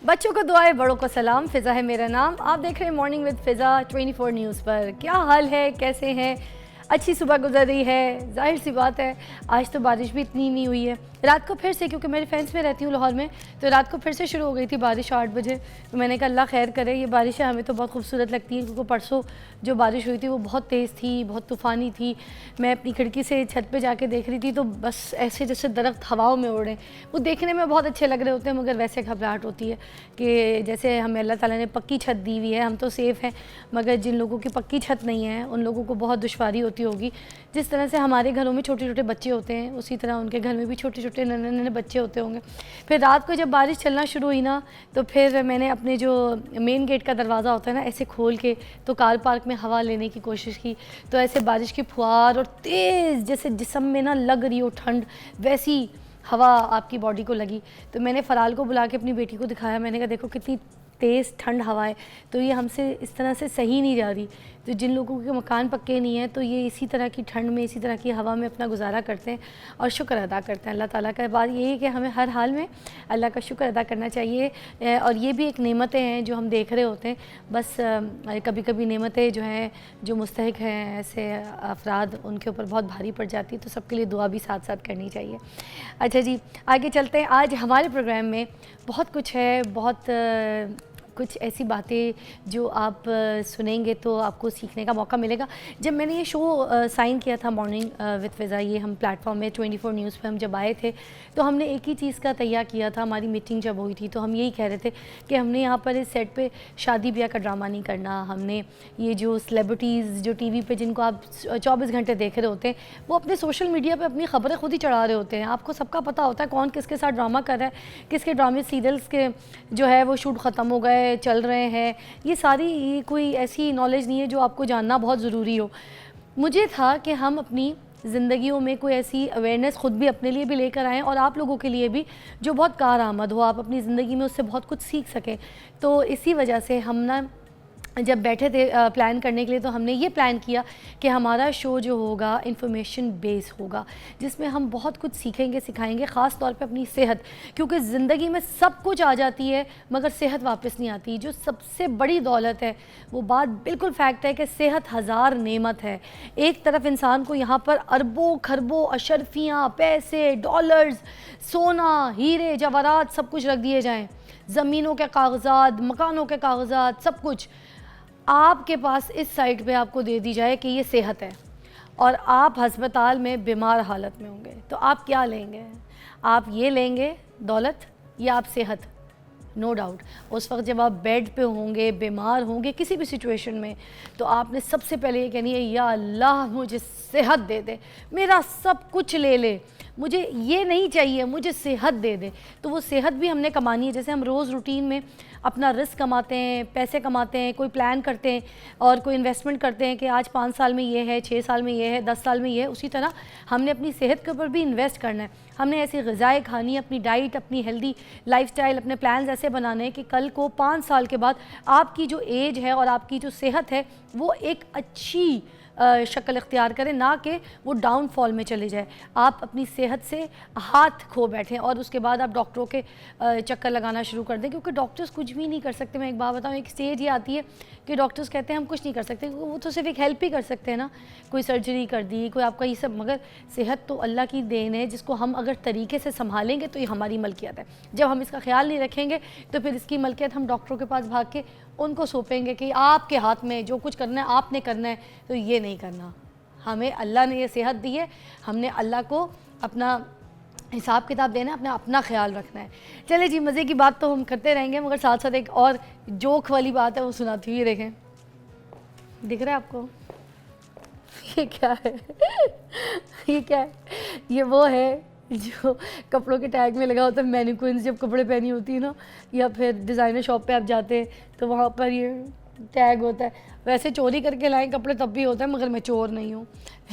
बच्चों को दुआएं, बड़ों को सलाम। फ़िज़ा है मेरा नाम। आप देख रहे हैं मॉर्निंग विद फ़िज़ा 24 न्यूज़ पर। क्या हाल है, कैसे हैं? अच्छी सुबह गुजर रही है। जाहिर सी बात है आज तो बारिश भी इतनी नहीं हुई है। रात को फिर से, क्योंकि मेरे फ्रेंड्स में रहती हूँ लाहौर में, तो रात को फिर से शुरू हो गई थी बारिश 8 बजे। तो मैंने कहा अल्लाह खैर करे। ये बारिश है हमें तो बहुत खूबसूरत लगती है, क्योंकि परसों जो बारिश हुई थी वो बहुत तेज़ थी, बहुत तूफ़ानी थी। मैं अपनी खिड़की से छत पे जाके देख रही थी तो बस ऐसे जैसे दरख्त हवाओं में उड़ रहे हैं। वो देखने में बहुत अच्छे लग रहे होते हैं, मगर वैसे घबराहट होती है कि जैसे हमें अल्लाह ताला ने पक्की छत दी हुई है, हम तो सेफ़ हैं, मगर जिन लोगों की पक्की छत नहीं है उन लोगों को बहुत दुश्वारी होती होगी। जिस तरह से हमारे घरों में छोटे छोटे बच्चे होते हैं, उसी तरह उनके घर में भी छोटे छोटे नन्हे नन्हे बच्चे होते होंगे। फिर रात को जब बारिश चलना शुरू हुई ना, तो फिर मैंने अपने जो मेन गेट का दरवाज़ा होता है ना, ऐसे खोल के तो कार पार्क में हवा लेने की कोशिश की। तो ऐसे बारिश की फुहार और तेज़ जैसे जिस्म में ना लग रही हो ठंड, वैसी हवा आपकी बॉडी को लगी। तो मैंने फ़राल को बुला के अपनी बेटी को दिखाया। मैंने कहा देखो कितनी तेज़ ठंड हवा है, तो ये हमसे इस तरह से सही नहीं जा रही। तो जिन लोगों के मकान पक्के नहीं हैं, तो ये इसी तरह की ठंड में, इसी तरह की हवा में अपना गुजारा करते हैं और शुक्र अदा करते हैं अल्लाह ताला का। बात यही है कि हमें हर हाल में अल्लाह का शुक्र अदा करना चाहिए। और ये भी एक नेमतें हैं जो हम देख रहे होते हैं। बस कभी कभी नेमतें जो हैं, जो मुस्तहिक हैं ऐसे अफराद, उनके ऊपर बहुत भारी पड़ जाती है, तो सबके लिए दुआ भी साथ साथ करनी चाहिए। अच्छा जी, आगे चलते हैं। आज हमारे प्रोग्राम में बहुत कुछ है, बहुत कुछ ऐसी बातें जो आप सुनेंगे तो आपको सीखने का मौका मिलेगा। जब मैंने ये शो साइन किया था मॉर्निंग विद फ़िज़ा, ये हम प्लेटफॉर्म में 24 न्यूज़ पे हम जब आए थे, तो हमने एक ही चीज़ का तैयार किया था। हमारी मीटिंग जब हुई थी तो हम यही कह रहे थे कि हमने यहाँ पर इस सेट पे शादी ब्याह का ड्रामा नहीं करना। हमने ये जो सेलिब्रिटीज़ जो टीवी पे जिनको आप 24 घंटे देख रहे होते हैं, वो अपने सोशल मीडिया पर अपनी ख़बरें खुद ही चढ़ा रहे होते हैं। आपको सबका पता होता है कौन किसके साथ ड्रामा कर रहा है, किसके ड्रामे सीरियल्स के जो है वो शूट ख़त्म हो गए, चल रहे हैं। ये सारी ये कोई ऐसी नॉलेज नहीं है जो आपको जानना बहुत ज़रूरी हो। मुझे था कि हम अपनी ज़िंदगियों में कोई ऐसी अवेयरनेस ख़ुद भी अपने लिए भी लेकर आएँ और आप लोगों के लिए भी जो बहुत कारआमद हो, आप अपनी ज़िंदगी में उससे बहुत कुछ सीख सकें। तो इसी वजह से हम ना जब बैठे थे प्लान करने के लिए, तो हमने ये प्लान किया कि हमारा शो जो होगा इंफॉर्मेशन बेस होगा, जिसमें हम बहुत कुछ सीखेंगे, सिखाएंगे, ख़ास तौर पे अपनी सेहत, क्योंकि ज़िंदगी में सब कुछ आ जाती है मगर सेहत वापस नहीं आती। जो सबसे बड़ी दौलत है, वो बात बिल्कुल फैक्ट है कि सेहत हज़ार नेमत है। एक तरफ इंसान को यहाँ पर अरबों खरबों अशरफियाँ, पैसे, डॉलर्स, सोना, हीरे जवाहरात सब कुछ रख दिए जाएँ, ज़मीनों के कागज़ात, मकानों के कागज़ात, सब कुछ आपके पास इस साइड पे आपको दे दी जाए कि ये सेहत है, और आप हस्पताल में बीमार हालत में होंगे, तो आप क्या लेंगे? आप ये लेंगे दौलत या आप सेहत? नो डाउट उस वक्त जब आप बेड पे होंगे, बीमार होंगे किसी भी सिचुएशन में, तो आपने सबसे पहले ये कहनी है या अल्लाह मुझे सेहत दे दे, मेरा सब कुछ ले ले, मुझे ये नहीं चाहिए, मुझे सेहत दे दे। तो वो सेहत भी हमने कमानी है। जैसे हम रोज़ रूटीन में अपना रिस्क कमाते हैं, पैसे कमाते हैं, कोई प्लान करते हैं और कोई इन्वेस्टमेंट करते हैं कि आज 5 साल में ये है, 6 साल में ये है, 10 साल में ये है, उसी तरह हमने अपनी सेहत के ऊपर भी इन्वेस्ट करना है। हमने ऐसी ग़िज़ाएँ खानी, अपनी डाइट, अपनी हेल्दी लाइफस्टाइल, अपने प्लान्स ऐसे बनाने हैं कि कल को 5 साल के बाद आपकी जो एज है और आपकी जो सेहत है वो एक अच्छी शक्ल इख्तियार करें, ना कि वो डाउनफॉल में चले जाए। आप अपनी सेहत से हाथ खो बैठें और उसके बाद आप डॉक्टरों के चक्कर लगाना शुरू कर दें, क्योंकि डॉक्टर्स कुछ भी नहीं कर सकते। मैं एक बात बताऊँ, एक स्टेज ये आती है कि डॉक्टर्स कहते हैं हम कुछ नहीं कर सकते, वो तो सिर्फ एक हेल्प ही कर सकते हैं ना, कोई सर्जरी कर दी, कोई आपका ये सब, मगर सेहत तो अल्लाह की देन है, जिसको हम अगर तरीके से संभालेंगे तो ये हमारी मलकियत है। जब हम इसका ख्याल नहीं रखेंगे तो फिर इसकी मलकियत हम डॉक्टरों के पास भाग के उनको सौंपेंगे कि आपके हाथ में जो कुछ करना है आपने करना है, तो ये नहीं करना। हमें अल्लाह ने ये सेहत दी है, हमने अल्लाह को अपना हिसाब किताब देना है, अपना ख्याल रखना है। चले जी, मज़े की बात तो हम करते रहेंगे, मगर साथ साथ एक और जोक वाली बात है वो सुनाती हुई। ये देखें, दिख रहा है आपको? ये क्या है? ये क्या है? ये वो है जो कपड़ों के टैग में लगा होता है। मैनिक्विन्स जब कपड़े पहनी होती है ना, या फिर डिज़ाइनर शॉप पे आप जाते हैं तो वहाँ पर ये टैग होता है। वैसे चोरी करके लाएं कपड़े तब भी होता है, मगर मैं चोर नहीं हूँ।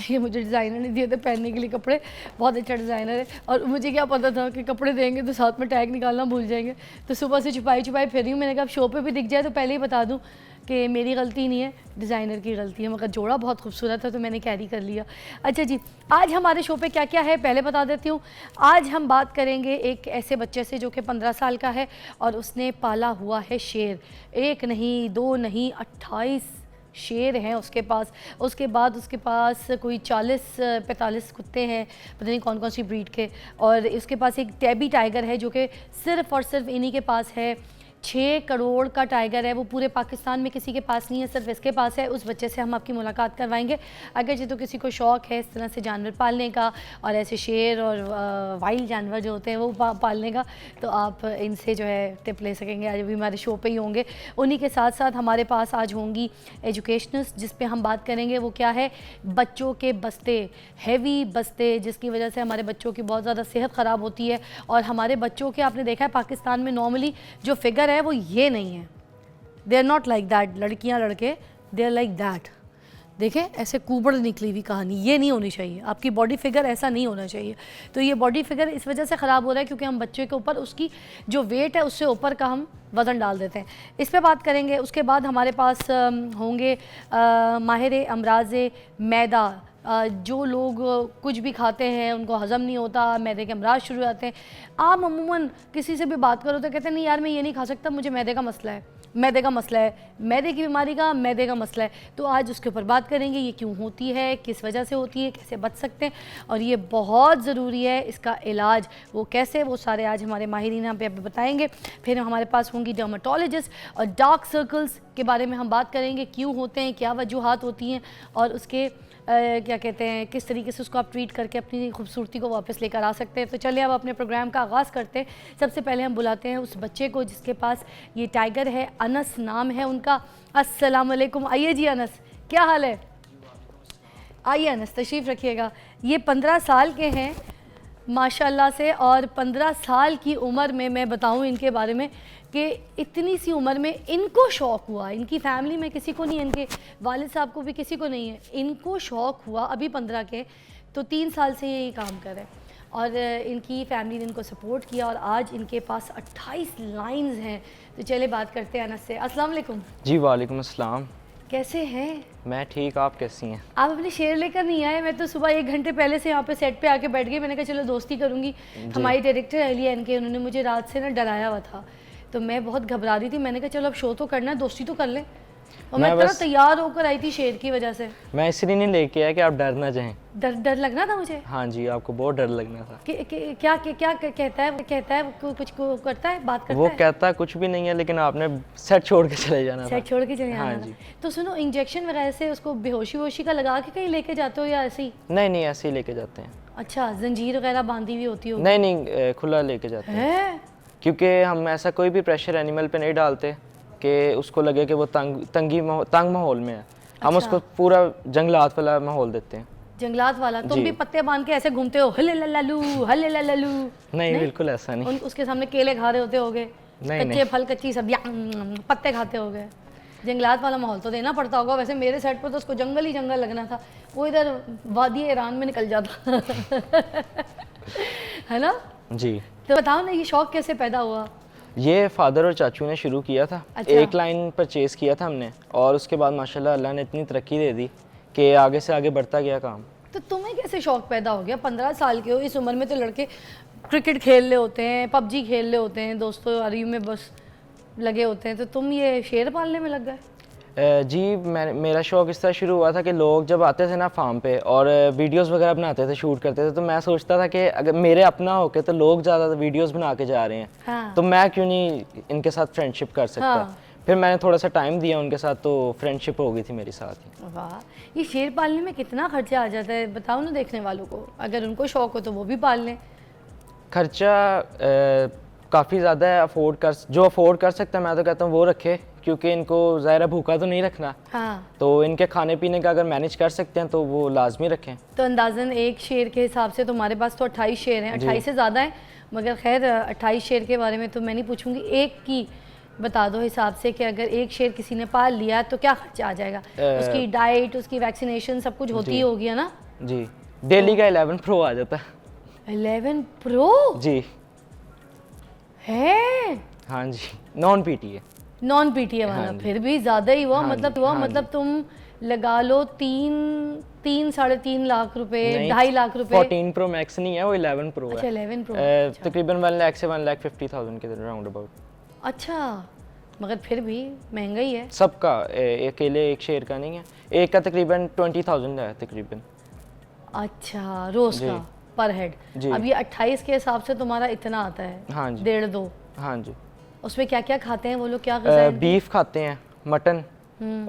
ये मुझे डिज़ाइनर ने दिए थे पहनने के लिए कपड़े, बहुत अच्छा डिज़ाइनर है। और मुझे क्या पता था कि कपड़े देंगे तो साथ में टैग निकालना भूल जाएंगे, तो सुबह से छुपाई फिर रही हूँ। मैंने कहा अब शो पे भी दिख जाए तो पहले ही बता दूँ कि मेरी गलती नहीं है, डिज़ाइनर की गलती है। मगर जोड़ा बहुत खूबसूरत था तो मैंने कैरी कर लिया। अच्छा जी, आज हमारे शो पे क्या क्या है पहले बता देती हूँ। आज हम बात करेंगे एक ऐसे बच्चे से जो कि 15 साल का है और उसने पाला हुआ है शेर। एक नहीं, दो नहीं, 28 शेर हैं उसके पास। उसके बाद उसके पास कोई 40-45 कुत्ते हैं, पता नहीं कौन कौन सी ब्रीड के। और उसके पास एक टैबी टाइगर है जो कि सिर्फ़ और सिर्फ इन्हीं के पास है। 6 करोड़ का टाइगर है, वो पूरे पाकिस्तान में किसी के पास नहीं है, सिर्फ इसके पास है। उस बच्चे से हम आपकी मुलाकात करवाएंगे। अगर जो तो किसी को शौक़ है इस तरह से जानवर पालने का और ऐसे शेर और वाइल्ड जानवर जो होते हैं वो पालने का, तो आप इनसे जो है टिप ले सकेंगे। आज भी हमारे शो पे ही होंगे। उन्हीं के साथ साथ हमारे पास आज होंगी एजुकेशनिस्ट, जिस पे हम बात करेंगे वो क्या है, बच्चों के बस्ते, हैवी बस्ते, जिसकी वजह से हमारे बच्चों की बहुत ज़्यादा सेहत ख़राब होती है। और हमारे बच्चों के, आपने देखा है पाकिस्तान में नॉर्मली जो फिगर है वो ये नहीं है, they are not like that. लड़कियां लड़के दे आर लाइक दैट। देखें ऐसे कुबड़ निकली हुई कहानी, ये नहीं होनी चाहिए। आपकी बॉडी फिगर ऐसा नहीं होना चाहिए। तो ये बॉडी फिगर इस वजह से ख़राब हो रहा है क्योंकि हम बच्चे के ऊपर उसकी जो वेट है उससे ऊपर का हम वज़न डाल देते हैं। इस पे बात करेंगे। उसके बाद हमारे पास होंगे माहिर अमराज मैदा। जो लोग कुछ भी खाते हैं उनको हज़म नहीं होता, मैदे के अमराज शुरू होते हैं। आप अमूमन किसी से भी बात करो तो कहते हैं नहीं यार मैं ये नहीं खा सकता, मुझे मैदे का मसला है, मैदे का मसला है, मैदे की बीमारी का मैदे का मसला है। तो आज उसके ऊपर बात करेंगे, ये क्यों होती है, किस वजह से होती है, कैसे बच सकते हैं, और ये बहुत ज़रूरी है इसका इलाज वो कैसे, वो सारे आज हमारे माहिरीन यहाँ पे बताएंगे। फिर हमारे पास होंगी डर्माटोलॉजिस्ट और डार्क सर्कल्स के बारे में हम बात करेंगे, क्यों होते हैं, क्या वजूहात होती हैं और उसके क्या कहते हैं किस तरीके से उसको आप ट्रीट करके अपनी खूबसूरती को वापस लेकर आ सकते हैं। तो चलिए अब अपने प्रोग्राम का आगाज़ करते हैं। सबसे पहले हम बुलाते हैं उस बच्चे को जिसके पास ये टाइगर है, अनस नाम है उनका। अस्सलाम वालेकुम। आइए जी अनस, क्या हाल है? आइए अनस तशरीफ़ रखिएगा। ये 15 साल के हैं माशाल्लाह से, और 15 साल की उम्र में मैं बताऊं इनके बारे में कि इतनी सी उम्र में इनको शौक़ हुआ, इनकी फ़ैमिली में किसी को नहीं है, इनके वालिद साहब को भी किसी को नहीं है, इनको शौक़ हुआ अभी 15 के, तो 3 साल से ये काम कर रहे हैं और इनकी फ़ैमिली ने इनको सपोर्ट किया और आज इनके पास 28 लाइन्स हैं। तो चले बात करते हैं अनस से। अस्सलाम वालेकुम। जी वालेकुम अस्सलाम। कैसे हैं? मैं ठीक, आप कैसी हैं? आप अपने शेर लेकर नहीं आए? मैं तो सुबह 1 घंटे पहले से यहाँ पे सेट पे आके बैठ गई। मैंने कहा चलो दोस्ती करूँगी। हमारी डायरेक्टर अलिया इनके, उन्होंने मुझे रात से ना डराया हुआ था, तो मैं बहुत घबरा रही थी। मैंने कहा चलो अब शो तो करना है, दोस्ती तो कर लें। और मैं इतना तैयार होकर आई थी शेर की वजह से। मैं इसलिए नहीं लेके आया कि आप डर ना जाएं। डर लगना था मुझे? हाँ जी, आपको बहुत डर लगना था। क्या कहता है कुछ करता है, बात करता है? वो कहता कुछ भी नहीं है, लेकिन आपने सेट छोड़ के चले जाना था। सेट छोड़ के चले जाना जी। तो सुनो, इंजेक्शन वगैरह से उसको बेहोशी वोशी का लगा के कहीं लेके जाते हो या ऐसे ही? नहीं, ऐसे ही लेके जाते हैं। अच्छा, जंजीर वगैरह बांधी हुई होती हो? नहीं, खुला लेके जाते हैं, क्योंकि हम ऐसा कोई भी प्रेशर एनिमल पे नहीं डालते कि उसको लगे कि वो तंग माहौल में है। हम उसको पूरा जंगलात वाला माहौल देते हैं। जंगलात वाला? तुम भी पत्ते बांध के ऐसे घूमते हो, हले लल्लू हले लल्लू? नहीं, बिल्कुल ऐसा नहीं। उसके सामने केले खा रहे होते होगे, कच्चे फल, कच्ची सब्जियां, पत्ते खाते होगे। जंगलात वाला माहौल तो देना पड़ता होगा। वैसे मेरे सेट पर तो उसको जंगल ही जंगल लगना था, वो इधर वादी ईरान में निकल जाता है ना जी। तो बताओ ना, ये शौक कैसे पैदा हुआ? ये फादर और चाचू ने शुरू किया था। अच्छा। एक लाइन परचेज़ किया था हमने, और उसके बाद माशाल्लाह अल्लाह ने इतनी तरक्की दे दी कि आगे से आगे बढ़ता गया काम। तो तुम्हें कैसे शौक पैदा हो गया? 15 साल के हो, इस उम्र में तो लड़के क्रिकेट खेल रहे होते हैं, पबजी खेल रहे होते हैं, दोस्तों यारी में बस लगे होते हैं, तो तुम ये शेर पालने में लग गए? जी, मेरा शौक़ इस तरह शुरू हुआ था कि लोग जब आते थे ना फार्म पे और वीडियोस वगैरह बनाते थे, शूट करते थे, तो मैं सोचता था कि अगर मेरे अपना होके तो लोग ज़्यादा वीडियोस बना के जा रहे हैं। हाँ। तो मैं क्यों नहीं इनके साथ फ्रेंडशिप कर सकता। हाँ। फिर मैंने थोड़ा सा टाइम दिया उनके साथ, तो फ्रेंडशिप हो गई थी मेरे साथ ही। वाह, ये शेर पालने में कितना खर्चा आ जाता है बताओ ना देखने वालों को, अगर उनको शौक़ हो तो वो भी पाल लें। खर्चा काफ़ी ज़्यादा है, जो अफोर्ड कर सकता है मैं तो कहता हूँ वो रखे, क्योंकि इनको ज़ाहिर भूखा तो नहीं रखना। हाँ। तो इनके खाने पीने का अगर मैनेज कर सकते हैं तो वो लाजमी रखें। तो अंदाज़न एक शेर के हिसाब से तुम्हारे पास तो 28 शेर हैं, 28 से ज़्यादा हैं, मगर खैर 28 शेर के बारे में तो मैं नहीं पूछूंगी, एक की बता दो हिसाब से कि अगर एक शेर किसी ने पाल लिया तो क्या खर्चा आ जाएगा? उसकी डाइट, उसकी वैक्सीनेशन सब कुछ होती होगी है ना? जी, डेली का 11 प्रो आ जाता है। 11 प्रो जी है? हाँ जी, नॉन पीटी है। नॉन पीटी है वाला? हाँ जी। फिर भी ज़्यादा ही हुआ, हाँ मतलब जी, हुआ, हाँ मतलब जी। तुम लगा लो 3-3.5 लाख रुपए, नहीं, 2.5 लाख रुपए। 14 प्रो मैक्स नहीं है, वो 11 प्रो अच्छा है। 11 प्रो। तकरीबन 1 लाख से 1,50,000 के राउंड अबाउट। अच्छा, मगर फिर भी महंगा ही है। सबका अकेले एक शेयर का नहीं है, एक का तकरीबन 20,000 है तकरीबन। अच्छा, रोज जी। का पर हेड। जी। अब ये 28 के हिसाब से तुम्हारा इतना आता है? हाँ जी। 1.5-2। हाँ जी। उसमें क्या क्या खाते हैं वो लोग, क्या ग़िज़ा? बीफ खाते हैं, मटन,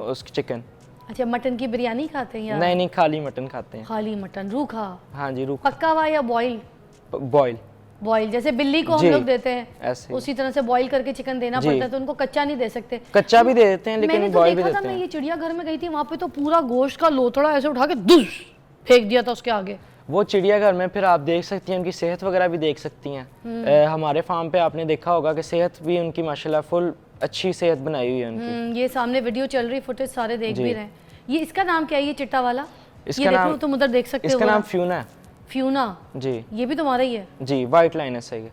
उसकी चिकन। अच्छा, मटन की बिरयानी खाते हैं या नहीं नहीं, खाली मटन खाते हैं। खाली मटन रूखा? हाँ जी, रूखा। पक्का हुआ या बॉईल? बॉयल। बॉईल, जैसे बिल्ली को हम जी, लोग देते हैं ऐसे। उसी तरह से बॉईल करके चिकन देना जी। पड़ता है, तो उनको कच्चा नहीं दे सकते। कच्चा भी दे देते हैं मैंने लेकिन तो बॉयल भी देखा था, देते मैं हैं। ये चिड़ियाघर में गई थी, वहाँ पे तो पूरा गोश्त का लोथड़ा ऐसे उठा के दुश फेंक दिया था उसके आगे। वो चिड़ियाघर में फिर आप देख सकती हैं, उनकी सेहत वगैरह भी देख सकती हैं। हमारे फार्म पे आपने देखा होगा कि सेहत भी उनकी माशाल्लाह फुल अच्छी सेहत बनाई हुई है उनकी। ये सामने वीडियो चल रही, फुटेज सारे देख जी। भी रहे हैं। ये इसका नाम क्या है, ये चिट्टा वाला? इसका ये नाम- देखो तुम उधर देख सकते हो। इसका नाम फ्यूना है। फ्यूना? जी ये भी तुम्हारा ही है? जी, वाइट लाइन है सही है।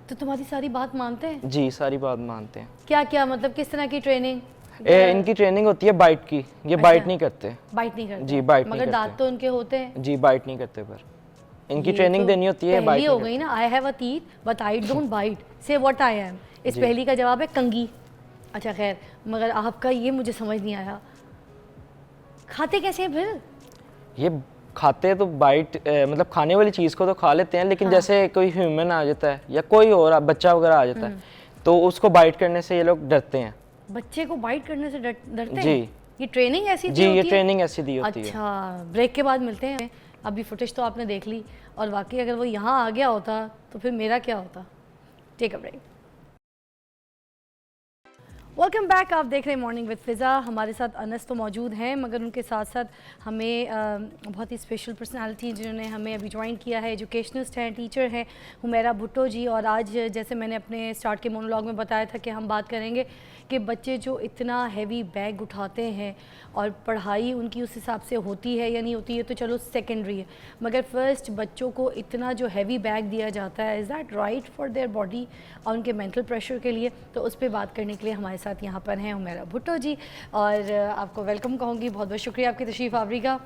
तो तुम्हारी सारी बात मानते हैं? जी, सारी बात मानते हैं। क्या क्या मतलब, किस तरह की ट्रेनिंग? इनकी ट्रेनिंग होती है बाइट की, ये बाइट नहीं करते। बाइट नहीं करते? जी, बाइट नहीं मगर दांत करते। तो उनके होते हैं। जी, बाइट नहीं करते, पर इनकी ये ट्रेनिंग तो देनी होती है, पहली बाइट हो नहीं गई ना, I have a teeth but I don't bite, say what I am. इस जी। पहली का जवाब है कंगी। अच्छा खैर, मगर आपका ये मुझे समझ नहीं आया, खाते कैसे हैं फिर? ये खाते तो बाइट मतलब खाने वाली चीज़ को तो खा लेते हैं, लेकिन जैसे कोई ह्यूमन आ जाता है या कोई और बच्चा वगैरह आ जाता है तो उसको बाइट करने से ये लोग डरते हैं। बच्चे को बाइट करने से डरते जी। हैं? ये ट्रेनिंग ऐसी जी, होती ये है? ट्रेनिंग ऐसी दी होती है। अच्छा, ब्रेक के बाद मिलते हैं। अभी फुटेज तो आपने देख ली, और वाकई अगर वो यहाँ आ गया होता तो फिर मेरा क्या होता। Take a break. Welcome back, आप देख रहे हैं मॉर्निंग विद फ़िज़ा। हमारे साथ अनस तो मौजूद हैं, मगर उनके साथ साथ हमें बहुत ही स्पेशल पर्सनालिटी जिन्होंने हमें अभी ज्वाइन किया है, एजुकेशनिस्ट हैं, टीचर हैं, हुमैरा भुट्टो जी। और आज जैसे मैंने अपने स्टार्ट के मोनोलॉग में बताया था कि हम बात करेंगे कि बच्चे जो इतना हैवी बैग उठाते हैं और पढ़ाई उनकी उस हिसाब से होती है या नहीं होती है तो चलो सेकेंडरी है, मगर फ़र्स्ट बच्चों को इतना जो हैवी बैग दिया जाता है, is that right for their body और उनके मेंटल प्रेशर के लिए? तो उस पर बात करने के लिए हमारे साथ यहाँ पर हैं हुमैरा भुट्टो जी, और आपको वेलकम कहूँगी। बहुत बहुत शुक्रिया आपकी तशरीफ़ आवरी का।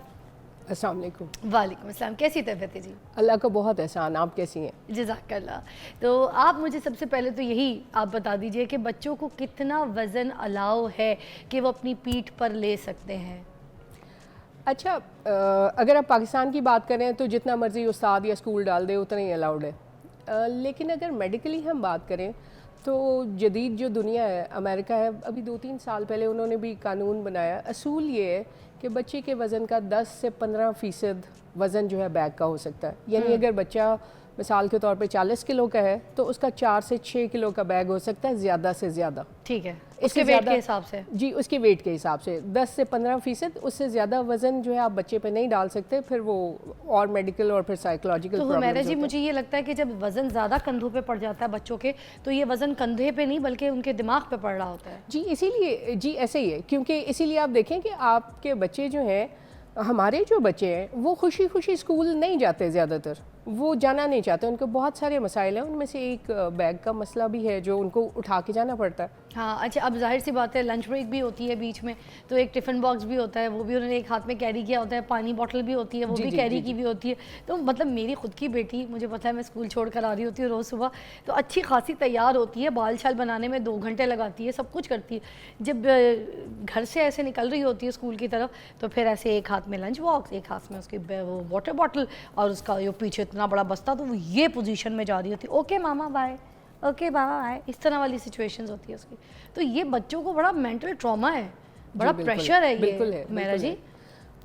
अस्सलाम वालेकुम। वालेकुम अस्सलाम। कैसी तबीयत है जी? अल्लाह का बहुत एहसान, आप कैसी हैं? जज़ाकल्लाह। तो आप मुझे सबसे पहले तो यही आप बता दीजिए कि बच्चों को कितना वज़न अलाउ है कि वो अपनी पीठ पर ले सकते हैं? अच्छा, अगर आप पाकिस्तान की बात करें तो जितना मर्ज़ी उस्ताद या स्कूल डाल दे उतना ही अलाउड है। लेकिन अगर मेडिकली हम बात करें तो जदीद जो दुनिया है, अमेरिका है, अभी 2-3 साल पहले उन्होंने भी कानून बनाया। असूल ये है कि बच्चे के वज़न का 10 से 15% वज़न जो है बैग का हो सकता है। यानी अगर बच्चा मिसाल के तौर पे 40 किलो का है तो उसका 4 से 6 किलो का बैग हो सकता है, ज़्यादा से ज़्यादा। ठीक है, उसके वेट के हिसाब से? जी, उसके वेट के हिसाब से 10 से 15%, उससे ज़्यादा वज़न जो है आप बच्चे पे नहीं डाल सकते, फिर वो और मेडिकल और फिर साइकोलॉजिकल तो प्रॉब्लम्स हुमैरा जी, होते हैं। मुझे ये लगता है कि जब वज़न ज़्यादा कंधों पे पड़ जाता है बच्चों के, तो ये वज़न कंधे पे नहीं बल्कि उनके दिमाग पे पड़ रहा होता है। जी, इसीलिए जी ऐसे ही है, क्योंकि इसीलिए आप देखें कि आपके बच्चे जो हैं, हमारे जो बच्चे हैं वो खुशी खुशी स्कूल नहीं जाते, ज़्यादातर वो जाना नहीं चाहते। उनको बहुत सारे मसाइल हैं, उनमें से एक बैग का मसला भी है जो उनको उठा के जाना पड़ता है। हाँ, अच्छा, अब जाहिर सी बात है लंच ब्रेक भी होती है बीच में, तो एक टिफ़िन बॉक्स भी होता है, वो भी उन्होंने एक हाथ में कैरी किया होता है, पानी बॉटल भी होती है, वो भी कैरी की भी होती है। तो मतलब मेरी खुद की बेटी, मुझे पता है, मैं स्कूल छोड़ कर आ रही होती हूँ रोज़ सुबह, तो अच्छी खासी तैयार होती है, बाल छाल बनाने में 2 घंटे लगाती है, सब कुछ करती है। जब घर से ऐसे निकल रही होती है स्कूल की तरफ, तो फिर ऐसे एक हाथ में लंच बॉक्स, एक हाथ में उसकी वो वाटर बॉटल, और उसका जो पीछे इतना बड़ा बस्ता, तो वो ये पोजीशन में जा रही होती है, ओके मामा बाय, ओके बाबा बाय, इस तरह वाली सिचुएशंस होती है उसकी। तो ये बच्चों को बड़ा मेंटल ट्रॉमा है, बड़ा प्रेशर है ये। बिल्कुल है मेरा जी।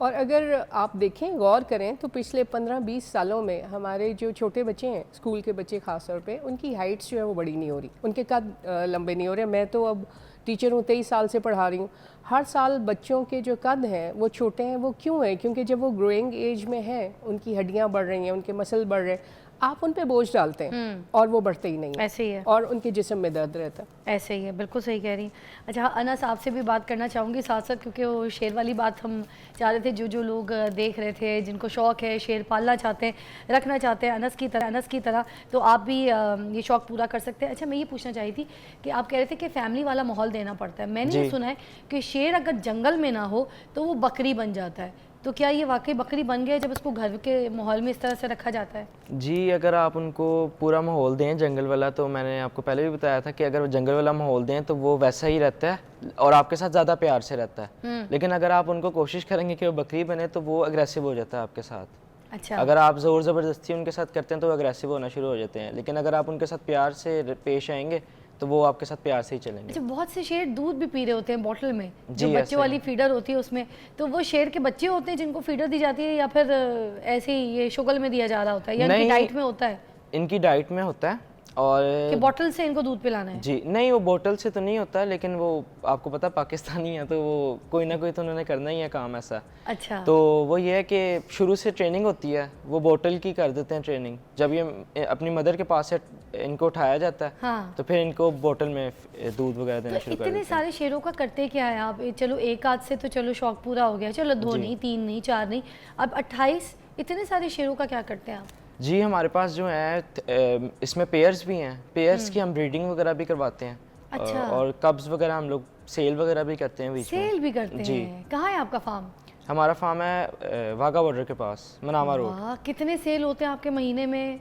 और अगर आप देखें, गौर करें तो पिछले 15-20 सालों में हमारे जो छोटे बच्चे हैं, स्कूल के बच्चे ख़ास तौर पे, उनकी हाइट्स जो है वो बड़ी नहीं हो रही, उनके कद लंबे नहीं हो रहे। मैं तो अब टीचर हूँ, 23 साल से पढ़ा रही हूँ। हर साल बच्चों के जो कद हैं वो छोटे हैं, वो क्यों है? क्योंकि जब वो ग्रोइंग एज में हैं, उनकी हड्डियां बढ़ रही हैं, उनके मसल बढ़ रहे हैं, आप उन पे बोझ डालते हैं और वो बढ़ते ही नहीं है। ऐसे ही है, और उनके जिस्म में दर्द रहता है। ऐसे ही है, बिल्कुल सही कह रही हैं। अच्छा अनस, आपसे भी बात करना चाहूँगी साथ साथ, क्योंकि वो शेर वाली बात हम चाह रहे थे, जो लोग देख रहे थे, जिनको शौक़ है, शेर पालना चाहते हैं, रखना चाहते हैं अनस की तरह, तो आप भी ये शौक़ पूरा कर सकते हैं। अच्छा मैं ये पूछना चाही थी कि आप कह रहे थे कि फैमिली वाला माहौल देना पड़ता है। मैंने ये सुना है कि शेर अगर जंगल में ना हो तो वो बकरी बन जाता है, तो क्या ये वाकई बकरी बन गया जब उसको घर के माहौल में इस तरह से रखा जाता है? जी, अगर आप उनको पूरा माहौल दें जंगल वाला, तो मैंने आपको पहले भी बताया था कि अगर जंगल वाला माहौल दें तो वो वैसा ही रहता है और आपके साथ ज़्यादा प्यार से रहता है। लेकिन अगर आप उनको कोशिश करेंगे कि वो बकरी बने तो वो अग्रेसिव हो जाता है आपके साथ। अच्छा, अगर आप ज़ोर ज़बरदस्ती उनके साथ करते हैं तो वो अग्रेसिव होना शुरू हो जाते हैं। लेकिन अगर आप उनके साथ प्यार से पेश आएंगे तो वो आपके साथ प्यार से ही चलेंगे। अच्छा, बहुत से शेर दूध भी पी रहे होते हैं बॉटल में, जो जी, बच्चों वाली फीडर होती है उसमें, तो वो शेर के बच्चे होते हैं जिनको फीडर दी जाती है, या फिर ऐसे ही ये शुगल में दिया जा रहा होता है, या इनकी डाइट में होता है? इनकी डाइट में होता है और कि बॉटल से इनको दूध पिलाना है? जी नहीं, वो बोतल से तो नहीं होता, लेकिन वो आपको पता पाकिस्तानी है तो वो कोई ना कोई तो उन्होंने करना ही है काम ऐसा। अच्छा, तो वो ये है कि शुरू से ट्रेनिंग होती है, वो बोतल की कर देते हैं ट्रेनिंग। जब ये अपनी मदर के पास से इनको उठाया जाता है, हाँ, तो फिर इनको बोतल में दूध वगैरह देना तो शुरू कर इतने देते सारे शेरों का करते क्या है आप? चलो एक आध से तो चलो शौक पूरा हो गया, चलो 2 नहीं, 3 नहीं, 4 नहीं, अब 28 इतने सारे शेरों का क्या करते हैं आप? जी, हमारे पास जो है इसमें पेयर्स भी हैं, पेयर्स की हम ब्रीडिंग वगैरह भी करवाते हैं। अच्छा, और कब्स वगैरह हम लोग सेल वगैरह भी करते हैं बीच में। सेल भी करते जी। हैं? कहाँ है आपका फार्म? हमारा फार्म है वाघा बॉर्डर के पास, मनावा रोड। वाह, कितने सेल होते हैं आपके महीने में?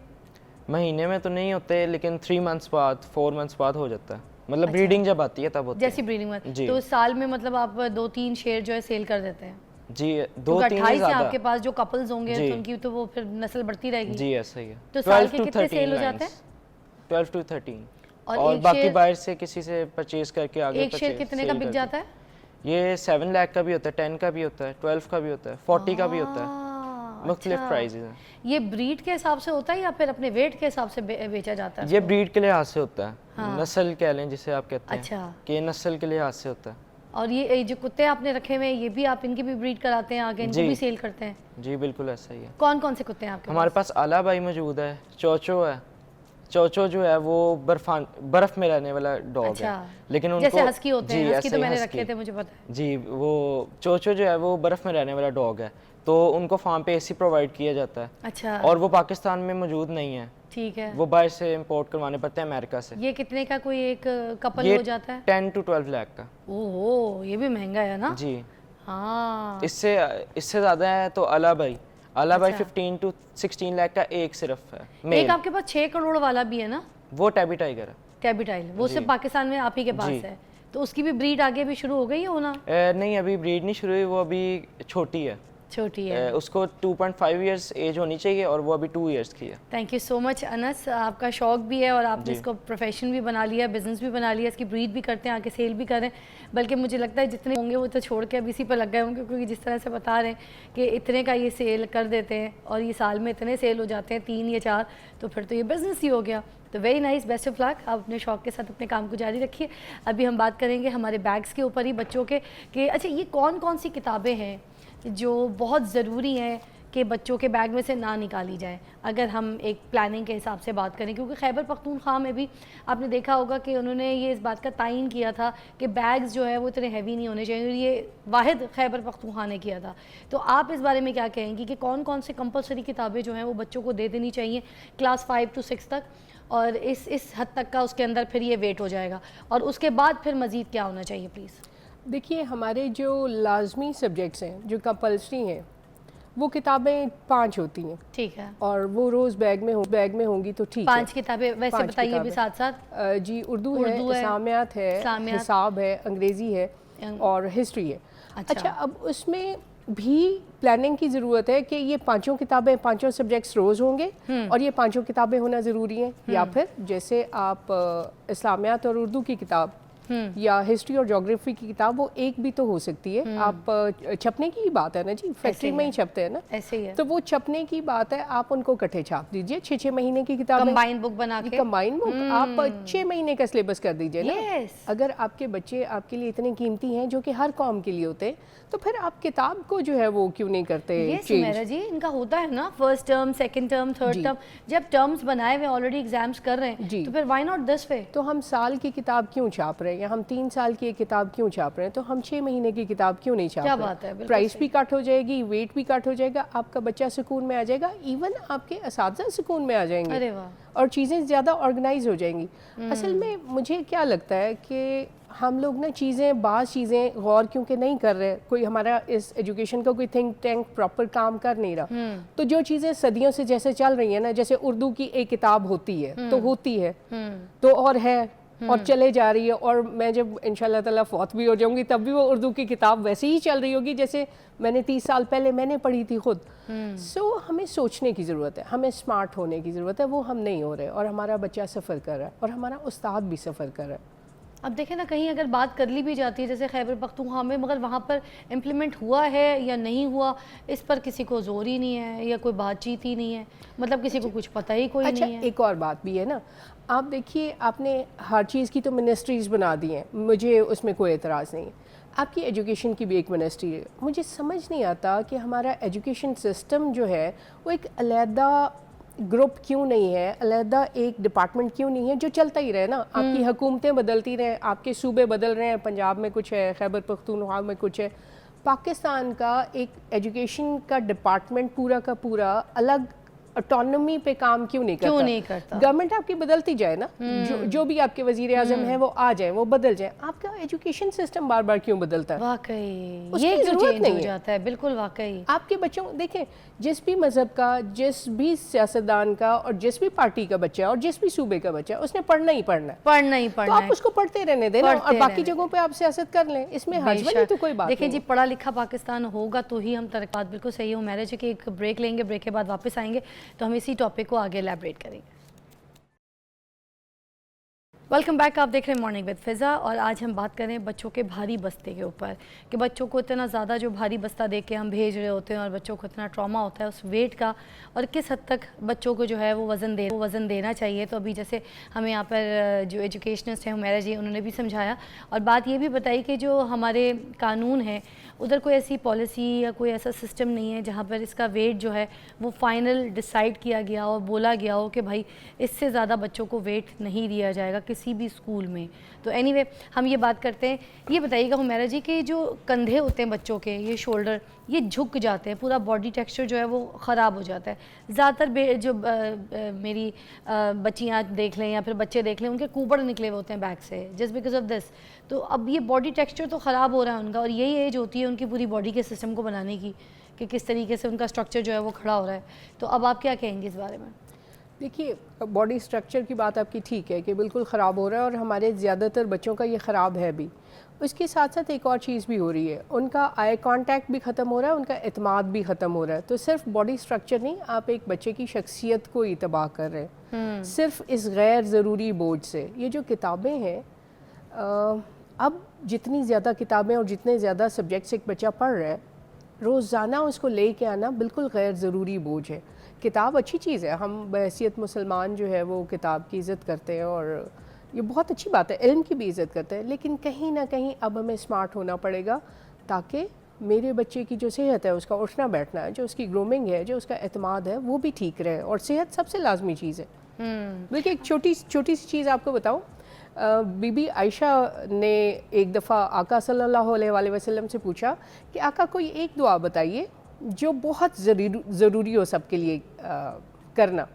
महीने में तो नहीं होते, लेकिन 3 मंथ्स बाद 4 मंथ्स बाद हो जाता है, मतलब ब्रीडिंग जब आती है तब होती है। जैसी ब्रीडिंग में? जी। तो साल में मतलब आप 2-3 शेर जो है सेल कर देते हैं? जी, 2-3 28 ज़्यादा। आपके पास जो कपल्स होंगे जी। तो उनकी तो वो फिर नस्ल बढ़ती रहेगी। जी ऐसा ही है। तो साल के 12 to कितने 13 सेल हो जाते हैं? 12 to 13। और और एक बाकी शेर- बाहर से किसी से परचेज करके आगे एक शेर कितने का बिक जाता है? ये 7 लाख का भी होता है, 10 का भी होता है, 12 का भी होता है, 40 का भी होता है। मुख्तलिफ अच्छा। प्राइजेज हैं। ये ब्रीड के हिसाब से होता है या फिर अपने वेट के हिसाब से बेचा जाता है? ये ब्रीड के लिहाज से होता है, नस्ल कह लें जिसे आप कहते हैं। अच्छा। कि नस्ल के लिहाज से होता है। और ये जो कुत्ते आपने रखे हुए हैं, ये भी आप इनकी भी ब्रीड कराते हैं आगे, इनको जी। भी सेल करते हैं? जी बिल्कुल ऐसा ही है। कौन कौन से कुत्ते हैं आपके हमारे पास आला भाई मौजूद है, चोचो है। चोचो जो है वो बर्फ में रहने वाला डॉग अच्छा। है, लेकिन उनको जैसे हस्की होते हैं, जी, हस्की तो ऐसे ही मैंने हस्की। रखे थे, मुझे पता है। जी, वो चोचो जो है वो बर्फ में रहने वाला डॉग है, तो उनको फार्म पे एसी प्रोवाइड किया जाता है। अच्छा, और वो पाकिस्तान में मौजूद नहीं है, ठीक है। वो बाहर से इंपोर्ट करवाने पड़ते हैं अमेरिका से। ये कितने का कोई एक कपल ये हो जाता है? 10 to 12 लाख का। ओहो, ये भी महंगा है ना? जी, हाँ, इससे ज़्यादा है तो अला भाई 15 to 16 लाख का एक सिर्फ है एक मेल। आपके पास 6 करोड़ वाला भी है ना, वो टैबी टाइगर है। कैपिटाइल, वो सिर्फ पाकिस्तान में आप ही के पास जी। है, तो उसकी भी ब्रीड आगे भी शुरू हो गई है होना? नहीं, अभी ब्रीड नहीं शुरू हुई, वो अभी छोटी है। छोटी है। उसको 2.5 इयर्स एज होनी चाहिए और वो अभी 2 इयर्स की है। Thank you so much Anas, आपका शौक भी है और आपने इसको प्रोफेशन भी बना लिया, बिजनेस भी बना लिया, इसकी ब्रीड भी करते हैं, आके सेल भी करें। बल्कि मुझे लगता है जितने होंगे वो तो छोड़ के अब इसी पर लग गए होंगे, क्योंकि जिस तरह से बता रहे हैं कि इतने का ये सेल कर देते हैं और ये साल में इतने सेल हो जाते हैं 3 या 4, तो फिर तो ये बिज़नेस ही हो गया। तो very nice, best of luck, आप अपने शौक के साथ अपने काम को जारी रखिए। अभी हम बात करेंगे हमारे बैग्स के ऊपर ही, बच्चों के कि अच्छा ये कौन कौन सी किताबें हैं जो बहुत ज़रूरी हैं कि बच्चों के बैग में से ना निकाली जाए, अगर हम एक प्लानिंग के हिसाब से बात करें। क्योंकि खैबर पख्तूनख्वा में भी आपने देखा होगा कि उन्होंने ये इस बात का तायन किया था कि बैग्स जो है वो इतने हैवी नहीं होने चाहिए, और ये वाहिद खैबर पख्तूनख्वा ने किया था। तो आप इस बारे में क्या कहेंगी कि कौन कौन से कंपलसरी किताबें जो हैं वो बच्चों को दे देनी चाहिए क्लास 5 to 6 तक, और इस हद तक का उसके अंदर फिर ये वेट हो जाएगा, और उसके बाद फिर मज़ीद क्या होना चाहिए प्लीज़? देखिए, हमारे जो लाजमी सब्जेक्ट्स हैं, जो कंपल्सरी हैं, वो किताबें 5 होती हैं। ठीक है, और वो रोज़ बैग में होंगी तो ठीक है। 5 किताबें वैसे 5 बताइए भी किताबें। साथ साथ। जी, उर्दू है, इस्लामियात है, इस्लामियात। हिसाब है, अंग्रेज़ी है और हिस्ट्री है। अच्छा, अब उसमें भी प्लानिंग की ज़रूरत है कि ये 5 किताबें, 5 सब्जेक्ट्स रोज़ होंगे और ये 5 किताबें होना ज़रूरी हैं। या फिर जैसे आप इस्लामियात और उर्दू की किताब या हिस्ट्री और ज्योग्राफी की किताब, वो एक भी तो हो सकती है। आप छपने की ही बात है ना जी, फैक्ट्री में ही छपते हैं ना, ऐसे ही है। तो वो छपने की बात है, आप उनको इकट्ठे छाप दीजिए। 6-6 महीने की किताब, कंबाइन बुक बना के, कंबाइन बुक आप 6 महीने का सिलेबस कर दीजिए ना। अगर आपके बच्चे आपके लिए इतने कीमती हैं, जो कि हर कौम के लिए होते, तो फिर आप किताब को जो है वो क्यों नहीं करते चेंज? जी इनका होता है ना, first term, second term, third term, जब टर्म्स बनाए हुए ऑलरेडी एग्जाम्स कर रहे हैं, तो फिर व्हाई नॉट दिस वे? तो हम साल की किताब क्यों छाप रहे हैं, या हम 3 साल की एक किताब क्यों छाप रहे हैं, तो हम 6 महीने की किताब क्यों नहीं छाप रहे? क्या बात है, प्राइस भी कट हो जाएगी, वेट भी कट हो जाएगा, आपका बच्चा सुकून में आ जाएगा, इवन आपके असातिज़ा सुकून में आ जाएंगे। अरे वाह। और चीज़ें ज़्यादा ऑर्गेनाइज हो जाएंगी। असल में मुझे क्या लगता है कि हम लोग ना बाज़ चीज़ें गौर क्योंकि नहीं कर रहे, कोई हमारा इस एजुकेशन का कोई थिंक टैंक प्रॉपर काम कर नहीं रहा, तो जो चीज़ें सदियों से जैसे चल रही हैं ना, जैसे उर्दू की एक किताब होती है तो होती है, तो और है और चले जा रही है, और मैं जब इंशाल्लाह ताला फौत भी हो जाऊंगी तब भी वो उर्दू की किताब वैसे ही चल रही होगी जैसे मैंने 30 साल पहले मैंने पढ़ी थी खुद। सो हमें सोचने की ज़रूरत है, हमें स्मार्ट होने की ज़रूरत है, वो हम नहीं हो रहे, और हमारा बच्चा सफ़र कर रहा है और हमारा उस्ताद भी सफ़र कर रहा है। अब देखें ना, कहीं अगर बात कर ली भी जाती है जैसे खैबर पख्तूनख्वा में, मगर वहाँ पर इम्प्लीमेंट हुआ है या नहीं हुआ, इस पर किसी को जोर ही नहीं है, या कोई बातचीत ही नहीं है, मतलब किसी को कुछ पता ही कोई नहीं है। एक और बात भी है ना, आप देखिए, आपने हर चीज़ की तो मिनिस्ट्रीज़ बना दी हैं, मुझे उसमें कोई एतराज़ नहीं है, आपकी एजुकेशन की भी एक मिनिस्ट्री है। मुझे समझ नहीं आता कि हमारा एजुकेशन सिस्टम जो है वो एक अलहदा ग्रुप क्यों नहीं है, अलहदा एक डिपार्टमेंट क्यों नहीं है जो चलता ही रहे ना। आपकी हुकूमतें बदलती रहें, आपके सूबे बदल रहे हैं, पंजाब में कुछ है, खैबर पख्तूनख्वा में कुछ है, पाकिस्तान का एक एजुकेशन का डिपार्टमेंट पूरा का पूरा अलग ऑटोनॉमी पे काम क्यों नहीं करता? गवर्नमेंट आपकी बदलती जाए ना, जो भी आपके वजीर आजम है वो आ जाए, वो बदल जाए, आपका एजुकेशन सिस्टम बार बार क्यों बदलता है? वाकई ये जरूरत नहीं हो जाता है, बिल्कुल वाकई। आपके बच्चों देखें, जिस भी मजहब का, जिस भी सियासतदान का, और जिस भी पार्टी का बच्चा है, और जिस भी सूबे का बच्चा है, उसने पढ़ना ही पढ़ना है, तो आप उसको पढ़ते रहने दें और बाकी जगहों पे आप सियासत कर लें, इसमें हर्ज वाली तो कोई बात नहीं। देखिए जी, पढ़ा लिखा पाकिस्तान होगा तो ही हम तरक्की, बिल्कुल सही हो मैरिज है कि एक ब्रेक लेंगे, ब्रेक के बाद वापस आएंगे तो हम इसी टॉपिक को आगे एलैबोरेट करेंगे। वेलकम बैक, आप देख रहे हैं मॉर्निंग विद फिज़ा, और आज हम बात करें बच्चों के भारी बस्ते के ऊपर कि बच्चों को इतना ज़्यादा जो भारी बस्ता दे के हम भेज रहे होते हैं और बच्चों को इतना ट्रॉमा होता है उस वेट का, और किस हद तक बच्चों को जो है वो वज़न देना चाहिए। तो अभी जैसे हमें यहाँ पर जो एजुकेशनिस्ट हैं हुमैरा जी, उन्होंने भी समझाया और बात ये भी बताई कि जो हमारे कानून है उधर कोई ऐसी पॉलिसी या कोई ऐसा सिस्टम नहीं है जहाँ पर इसका वेट जो है वो फाइनल डिसाइड किया गया और बोला गया हो कि भाई इससे ज़्यादा बच्चों को वेट नहीं दिया जाएगा किसी भी स्कूल में। तो एनीवे हम ये बात करते हैं, ये बताइएगा हुमैरा जी कि जो कंधे होते हैं बच्चों के, ये शोल्डर, ये झुक जाते हैं, पूरा बॉडी टेक्सचर जो है वो ख़राब हो जाता है। ज़्यादातर जो मेरी बच्चियाँ देख लें या फिर बच्चे देख लें, उनके कूबड़ निकले हुए होते हैं बैक से, जस्ट बिकॉज ऑफ दिस। तो अब ये बॉडी टेक्सचर तो ख़राब हो रहा है उनका, और यही एज होती है उनकी पूरी बॉडी के सिस्टम को बनाने की कि किस तरीके से उनका स्ट्रक्चर जो है वो खड़ा हो रहा है। तो अब आप क्या कहेंगे इस बारे में? देखिए, बॉडी स्ट्रक्चर की बात आपकी ठीक है कि बिल्कुल ख़राब हो रहा है, और हमारे ज़्यादातर बच्चों का ये ख़राब है भी। उसके साथ साथ एक और चीज़ भी हो रही है, उनका आई कांटेक्ट भी ख़त्म हो रहा है, उनका एतमाद भी ख़त्म हो रहा है। तो सिर्फ बॉडी स्ट्रक्चर नहीं, आप एक बच्चे की शख्सियत को ही तबाह कर रहे हैं सिर्फ इस गैर ज़रूरी बोझ से। ये जो किताबें हैं, अब जितनी ज़्यादा किताबें और जितने ज़्यादा सब्जेक्ट्स एक बच्चा पढ़ रहा है, रोज़ाना उसको ले के आना बिल्कुल गैर ज़रूरी बोझ है। किताब अच्छी चीज़ है, हम बहैसियत मुसलमान जो है वो किताब की इज़्ज़त करते हैं और ये बहुत अच्छी बात है, इल्म की भी इज़्ज़त करते हैं, लेकिन कहीं ना कहीं अब हमें स्मार्ट होना पड़ेगा ताकि मेरे बच्चे की जो सेहत है, उसका उठना बैठना है, जो उसकी ग्रूमिंग है, जो उसका एतमाद है, वो भी ठीक रहे, और सेहत सबसे लाजमी चीज़ है। बल्कि एक छोटी सी चीज़ आपको बताऊँ, बीबी आयशा ने एक दफ़ा आका सल्लल्लाहु अलैहि वसल्लम से पूछा कि आका कोई एक दुआ बताइए जो बहुत ज़रूरी हो सबके लिए करना,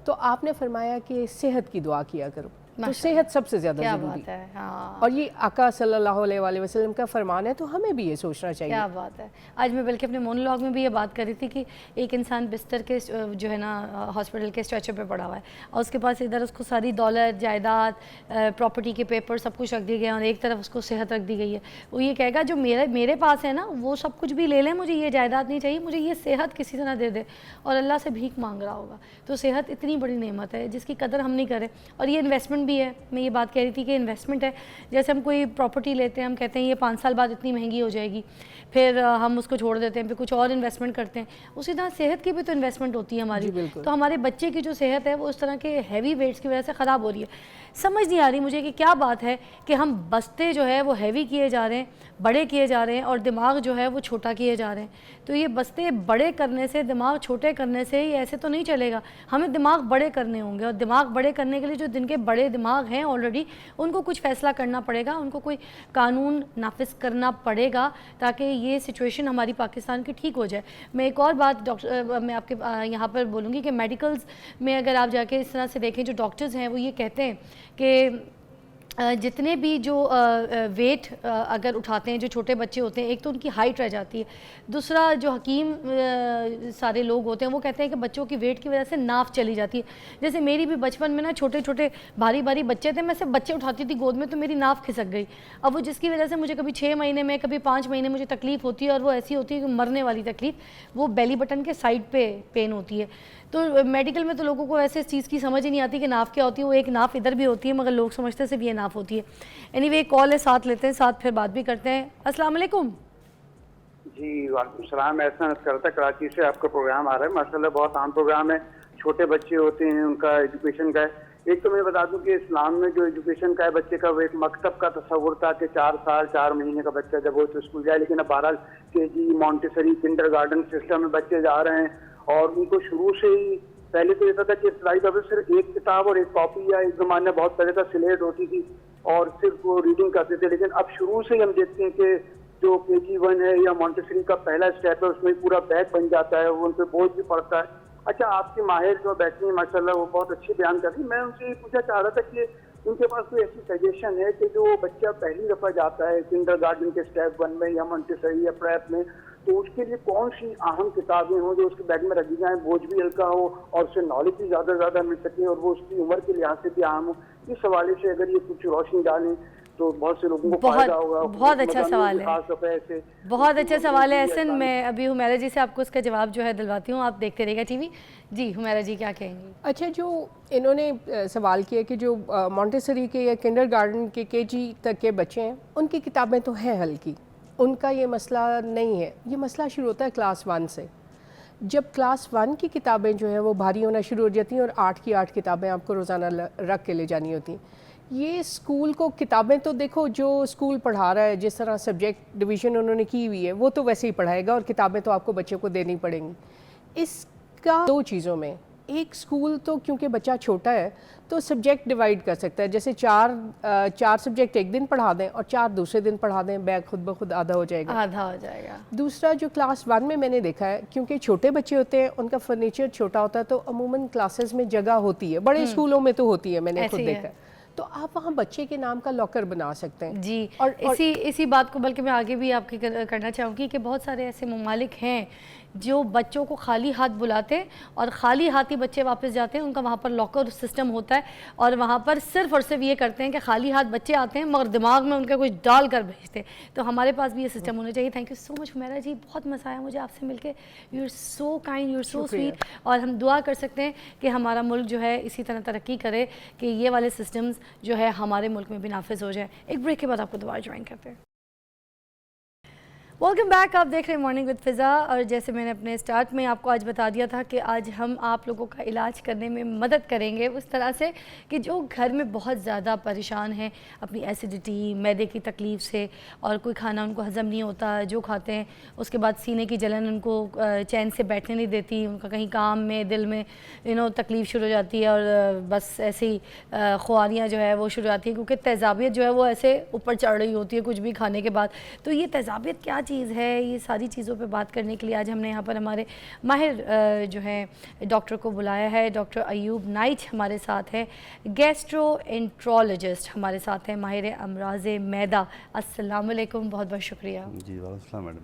तो आपने फरमाया कि सेहत की दुआ किया करो। तो सेहत सबसे ज़्यादा ज़रूरी है। हाँ। और ये आका सल्लल्लाहु अलैहि वसल्लम का फरमान है, तो हमें भी ये सोचना चाहिए। क्या बात है। आज मैं बल्कि अपने मोनोलॉग में भी ये बात कर रही थी कि एक इंसान बिस्तर के जो है ना हॉस्पिटल के स्ट्रेचर पे पड़ा हुआ है, और उसके पास इधर उसको सारी दौलत, जायदाद, प्रॉपर्टी के पेपर सब कुछ रख दिए गए, और एक तरफ उसको सेहत रख दी गई है। वो ये कहेगा जो मेरे पास है ना वो सब कुछ भी ले लें, मुझे ये जायदाद नहीं चाहिए, मुझे ये सेहत किसी तरह दे दे, और अल्लाह से भीख मांग रहा होगा। तो सेहत इतनी बड़ी नेमत है जिसकी कदर हम नहीं करें, और ये इन्वेस्टमेंट कानून भी है। मैं ये बात कह रही थी कि इन्वेस्टमेंट है, जैसे हम कोई प्रॉपर्टी लेते हैं, हम कहते हैं ये 5 साल बाद इतनी महंगी हो जाएगी, फिर हम उसको छोड़ देते हैं, फिर कुछ और इन्वेस्टमेंट करते हैं। उसी तरह सेहत की भी तो इन्वेस्टमेंट होती है हमारी। तो हमारे बच्चे की जो सेहत है वो उस तरह के हैवी वेट्स की वजह से ख़राब हो रही है। समझ नहीं आ रही मुझे कि क्या बात है कि हम बस्ते जो है वो हैवी किए जा रहे हैं, बड़े किए जा रहे हैं, और दिमाग जो है वो छोटा किए जा रहे हैं। तो ये बस्ते बड़े करने से, दिमाग छोटे करने से ये ऐसे तो नहीं चलेगा। हमें दिमाग बड़े करने होंगे, और दिमाग बड़े करने के लिए जो जिनके बड़े दिमाग हैं ऑलरेडी, उनको कुछ फ़ैसला करना पड़ेगा, उनको कोई कानून नाफिज करना पड़ेगा ताकि ये सिचुएशन हमारी पाकिस्तान की ठीक हो जाए। मैं एक और बात डॉक्टर मैं आपके यहाँ पर बोलूँगी कि मेडिकल्स में अगर आप जाके इस तरह से देखें, जो डॉक्टर्स हैं वो ये कहते हैं कि जितने भी जो वेट अगर उठाते हैं जो छोटे बच्चे होते हैं, एक तो उनकी हाइट रह जाती है, दूसरा जो हकीम सारे लोग होते हैं वो कहते हैं कि बच्चों की वेट की वजह से नाफ चली जाती है। जैसे मेरी भी बचपन में ना छोटे छोटे भारी भारी बच्चे थे, मैं सिर्फ बच्चे उठाती थी गोद में तो मेरी नाफ खिसक गई। अब वो जिसकी वजह से मुझे कभी 6 महीने में, कभी 5 महीने मुझे तकलीफ़ होती है, और वो ऐसी होती है कि मरने वाली तकलीफ़, वो बेली बटन के साइड पे पेन होती है। तो मेडिकल में तो लोगों को ऐसे इस चीज़ की समझ ही नहीं आती कि नाफ क्या होती है। वो एक नाफ इधर भी होती है मगर लोग समझते सिर्फ ये नाफ होती है। एनीवे, कॉल है, साथ लेते हैं, साथ फिर बात भी करते हैं। अस्सलाम वालेकुम। जी वालेकुम सलाम। ऐसा करता कराची से आपका प्रोग्राम आ रहा है, माशाल्लाह बहुत आम प्रोग्राम है। छोटे बच्चे होते हैं, उनका एजुकेशन का है। एक तो मैं बता दूं कि इस्लाम में जो एजुकेशन का है बच्चे का, वो एक मकतब का तस्वुर था कि 4 साल 4 महीने का बच्चा जब वो तो स्कूल जाए, लेकिन अब 12 केजी मॉन्टेसरी किंडरगार्टन सिस्टम में बच्चे जा रहे हैं, और उनको शुरू से ही पहले तो ये था कि इब्तदाई दौर में सिर्फ एक किताब और एक कॉपी, या एक ज़माने बहुत पहले था स्लेट होती थी और सिर्फ वो रीडिंग करते थे। लेकिन अब शुरू से ही हम देखते हैं कि जो KG1 है या मॉन्टेसरी का पहला स्टेप है, उसमें पूरा बैग बन जाता है, वो उन पर बोझ भी पड़ता है। अच्छा, आपके माहिर जो बैठे हैं माशाल्लाह वो बहुत अच्छी बयान कर रही। मैं उनसे ये पूछना चाह रहा था कि उनके पास कोई ऐसी सजेशन है कि जो बच्चा पहली दफ़ा जाता है किंडरगार्टन के स्टेप 1 में या मॉन्टेसरी या प्रेप में, तो उसके लिए कौन सी अहम किताबें हों जो उसके बैग में रखी जाएँ, बोझ भी हल्का हो और उससे नॉलेज भी ज़्यादा से ज़्यादा मिल सके, और वो उसकी उम्र के लिहाज से भी अहम हो। इस हवाले से अगर ये कुछ रोशनी डालें तो बहुत से लोगों को फायदा होगा। बहुत अच्छा सवाल है, बहुत अच्छा सवाल है एहसन। मैं अभी हुमैरा जी से आपको इसका जवाब जो है दिलवाती हूँ, आप देखते रहिएगा टीवी। जी हुमैरा जी क्या कहेंगी? अच्छा, जो इन्होंने सवाल किया कि जो मॉन्टेसरी के या किंडरगार्टन के KG तक के बच्चे हैं, उनकी किताबें तो हैं हल्की, उनका ये मसला नहीं है। ये मसला शुरू होता है क्लास 1 से। जब क्लास 1 की किताबें जो है वो भारी होना शुरू हो जाती हैं और 8 की 8 किताबें आपको रोज़ाना रख के ले जानी होती हैं। ये स्कूल को किताबें तो देखो, जो स्कूल पढ़ा रहा है, जिस तरह सब्जेक्ट डिवीज़न उन्होंने की हुई है वो तो वैसे ही पढ़ाएगा, और किताबें तो आपको बच्चों को देनी पड़ेंगी। इसका 2 चीज़ों में, एक स्कूल तो क्योंकि बच्चा छोटा है तो सब्जेक्ट डिवाइड कर सकता है, जैसे 4 सब्जेक्ट एक दिन पढ़ा दें और 4 दूसरे दिन पढ़ा दें, बैग खुद ब खुद आधा हो जाएगा। दूसरा, जो क्लास 1 में मैंने देखा है, क्योंकि छोटे बच्चे होते हैं, उनका फर्नीचर छोटा होता है, तो अमूमन क्लासेस में जगह होती है, बड़े स्कूलों में तो होती है, मैंने खुद देखा है, तो आप वहाँ बच्चे के नाम का लॉकर बना सकते हैं। जी, और इसी बात को बल्कि मैं आगे भी आपकी करना चाहूँगी कि बहुत सारे ऐसे ममालिक हैं जो बच्चों को खाली हाथ बुलाते हैं और ख़ाली हाथ ही बच्चे वापस जाते हैं। उनका वहाँ पर लॉकर सिस्टम होता है और वहाँ पर सिर्फ़ और सिर्फ ये करते हैं कि खाली हाथ बच्चे आते हैं मगर दिमाग में उनका कुछ डाल कर भेजते हैं। तो हमारे पास भी ये सिस्टम होना चाहिए। Thank you so much Humaira ji, बहुत मज़ा आया मुझे आपसे मिलके। You are so kind, you are so sweet. और हम दुआ कर सकते हैं कि हमारा मुल्क जो है इसी तरह तरक्की करे कि ये वाले सिस्टम्स जो है हमारे मुल्क में भी नाफिज हो जाए। एक ब्रेक के बाद आपको दोबारा ज्वाइन करते हैं। वेलकम बैक, आप देख रहे हैं मॉर्निंग विद फ़िज़ा। और जैसे मैंने अपने स्टार्ट में आपको आज बता दिया था कि आज हम आप लोगों का इलाज करने में मदद करेंगे उस तरह से कि जो घर में बहुत ज़्यादा परेशान हैं अपनी एसिडिटी, मैदे की तकलीफ़ से, और कोई खाना उनको हज़म नहीं होता, जो खाते हैं उसके बाद सीने की जलन उनको चैन से बैठने नहीं देती, उनका कहीं काम में दिल में तकलीफ़ शुरू हो जाती है और बस ऐसे ही ख्वारियाँ जो है वो शुरू हो जाती है, क्योंकि तेज़ाबियत जो है वो ऐसे ऊपर चढ़ रही होती है कुछ भी खाने के बाद। तो ये तेज़ाबियत क्या चीज़ है, ये सारी चीज़ों पे बात करने के लिए आज हमने यहाँ पर हमारे माहिर जो है डॉक्टर को बुलाया है। डॉक्टर अयूब नाइट हमारे साथ है, गैस्ट्रोएंट्रोलॉजिस्ट हमारे साथ हैं, माहिर अमराज़े मैदा। अस्सलाम वालेकुम, बहुत बहुत शुक्रिया। जी वालेकुम मैडम।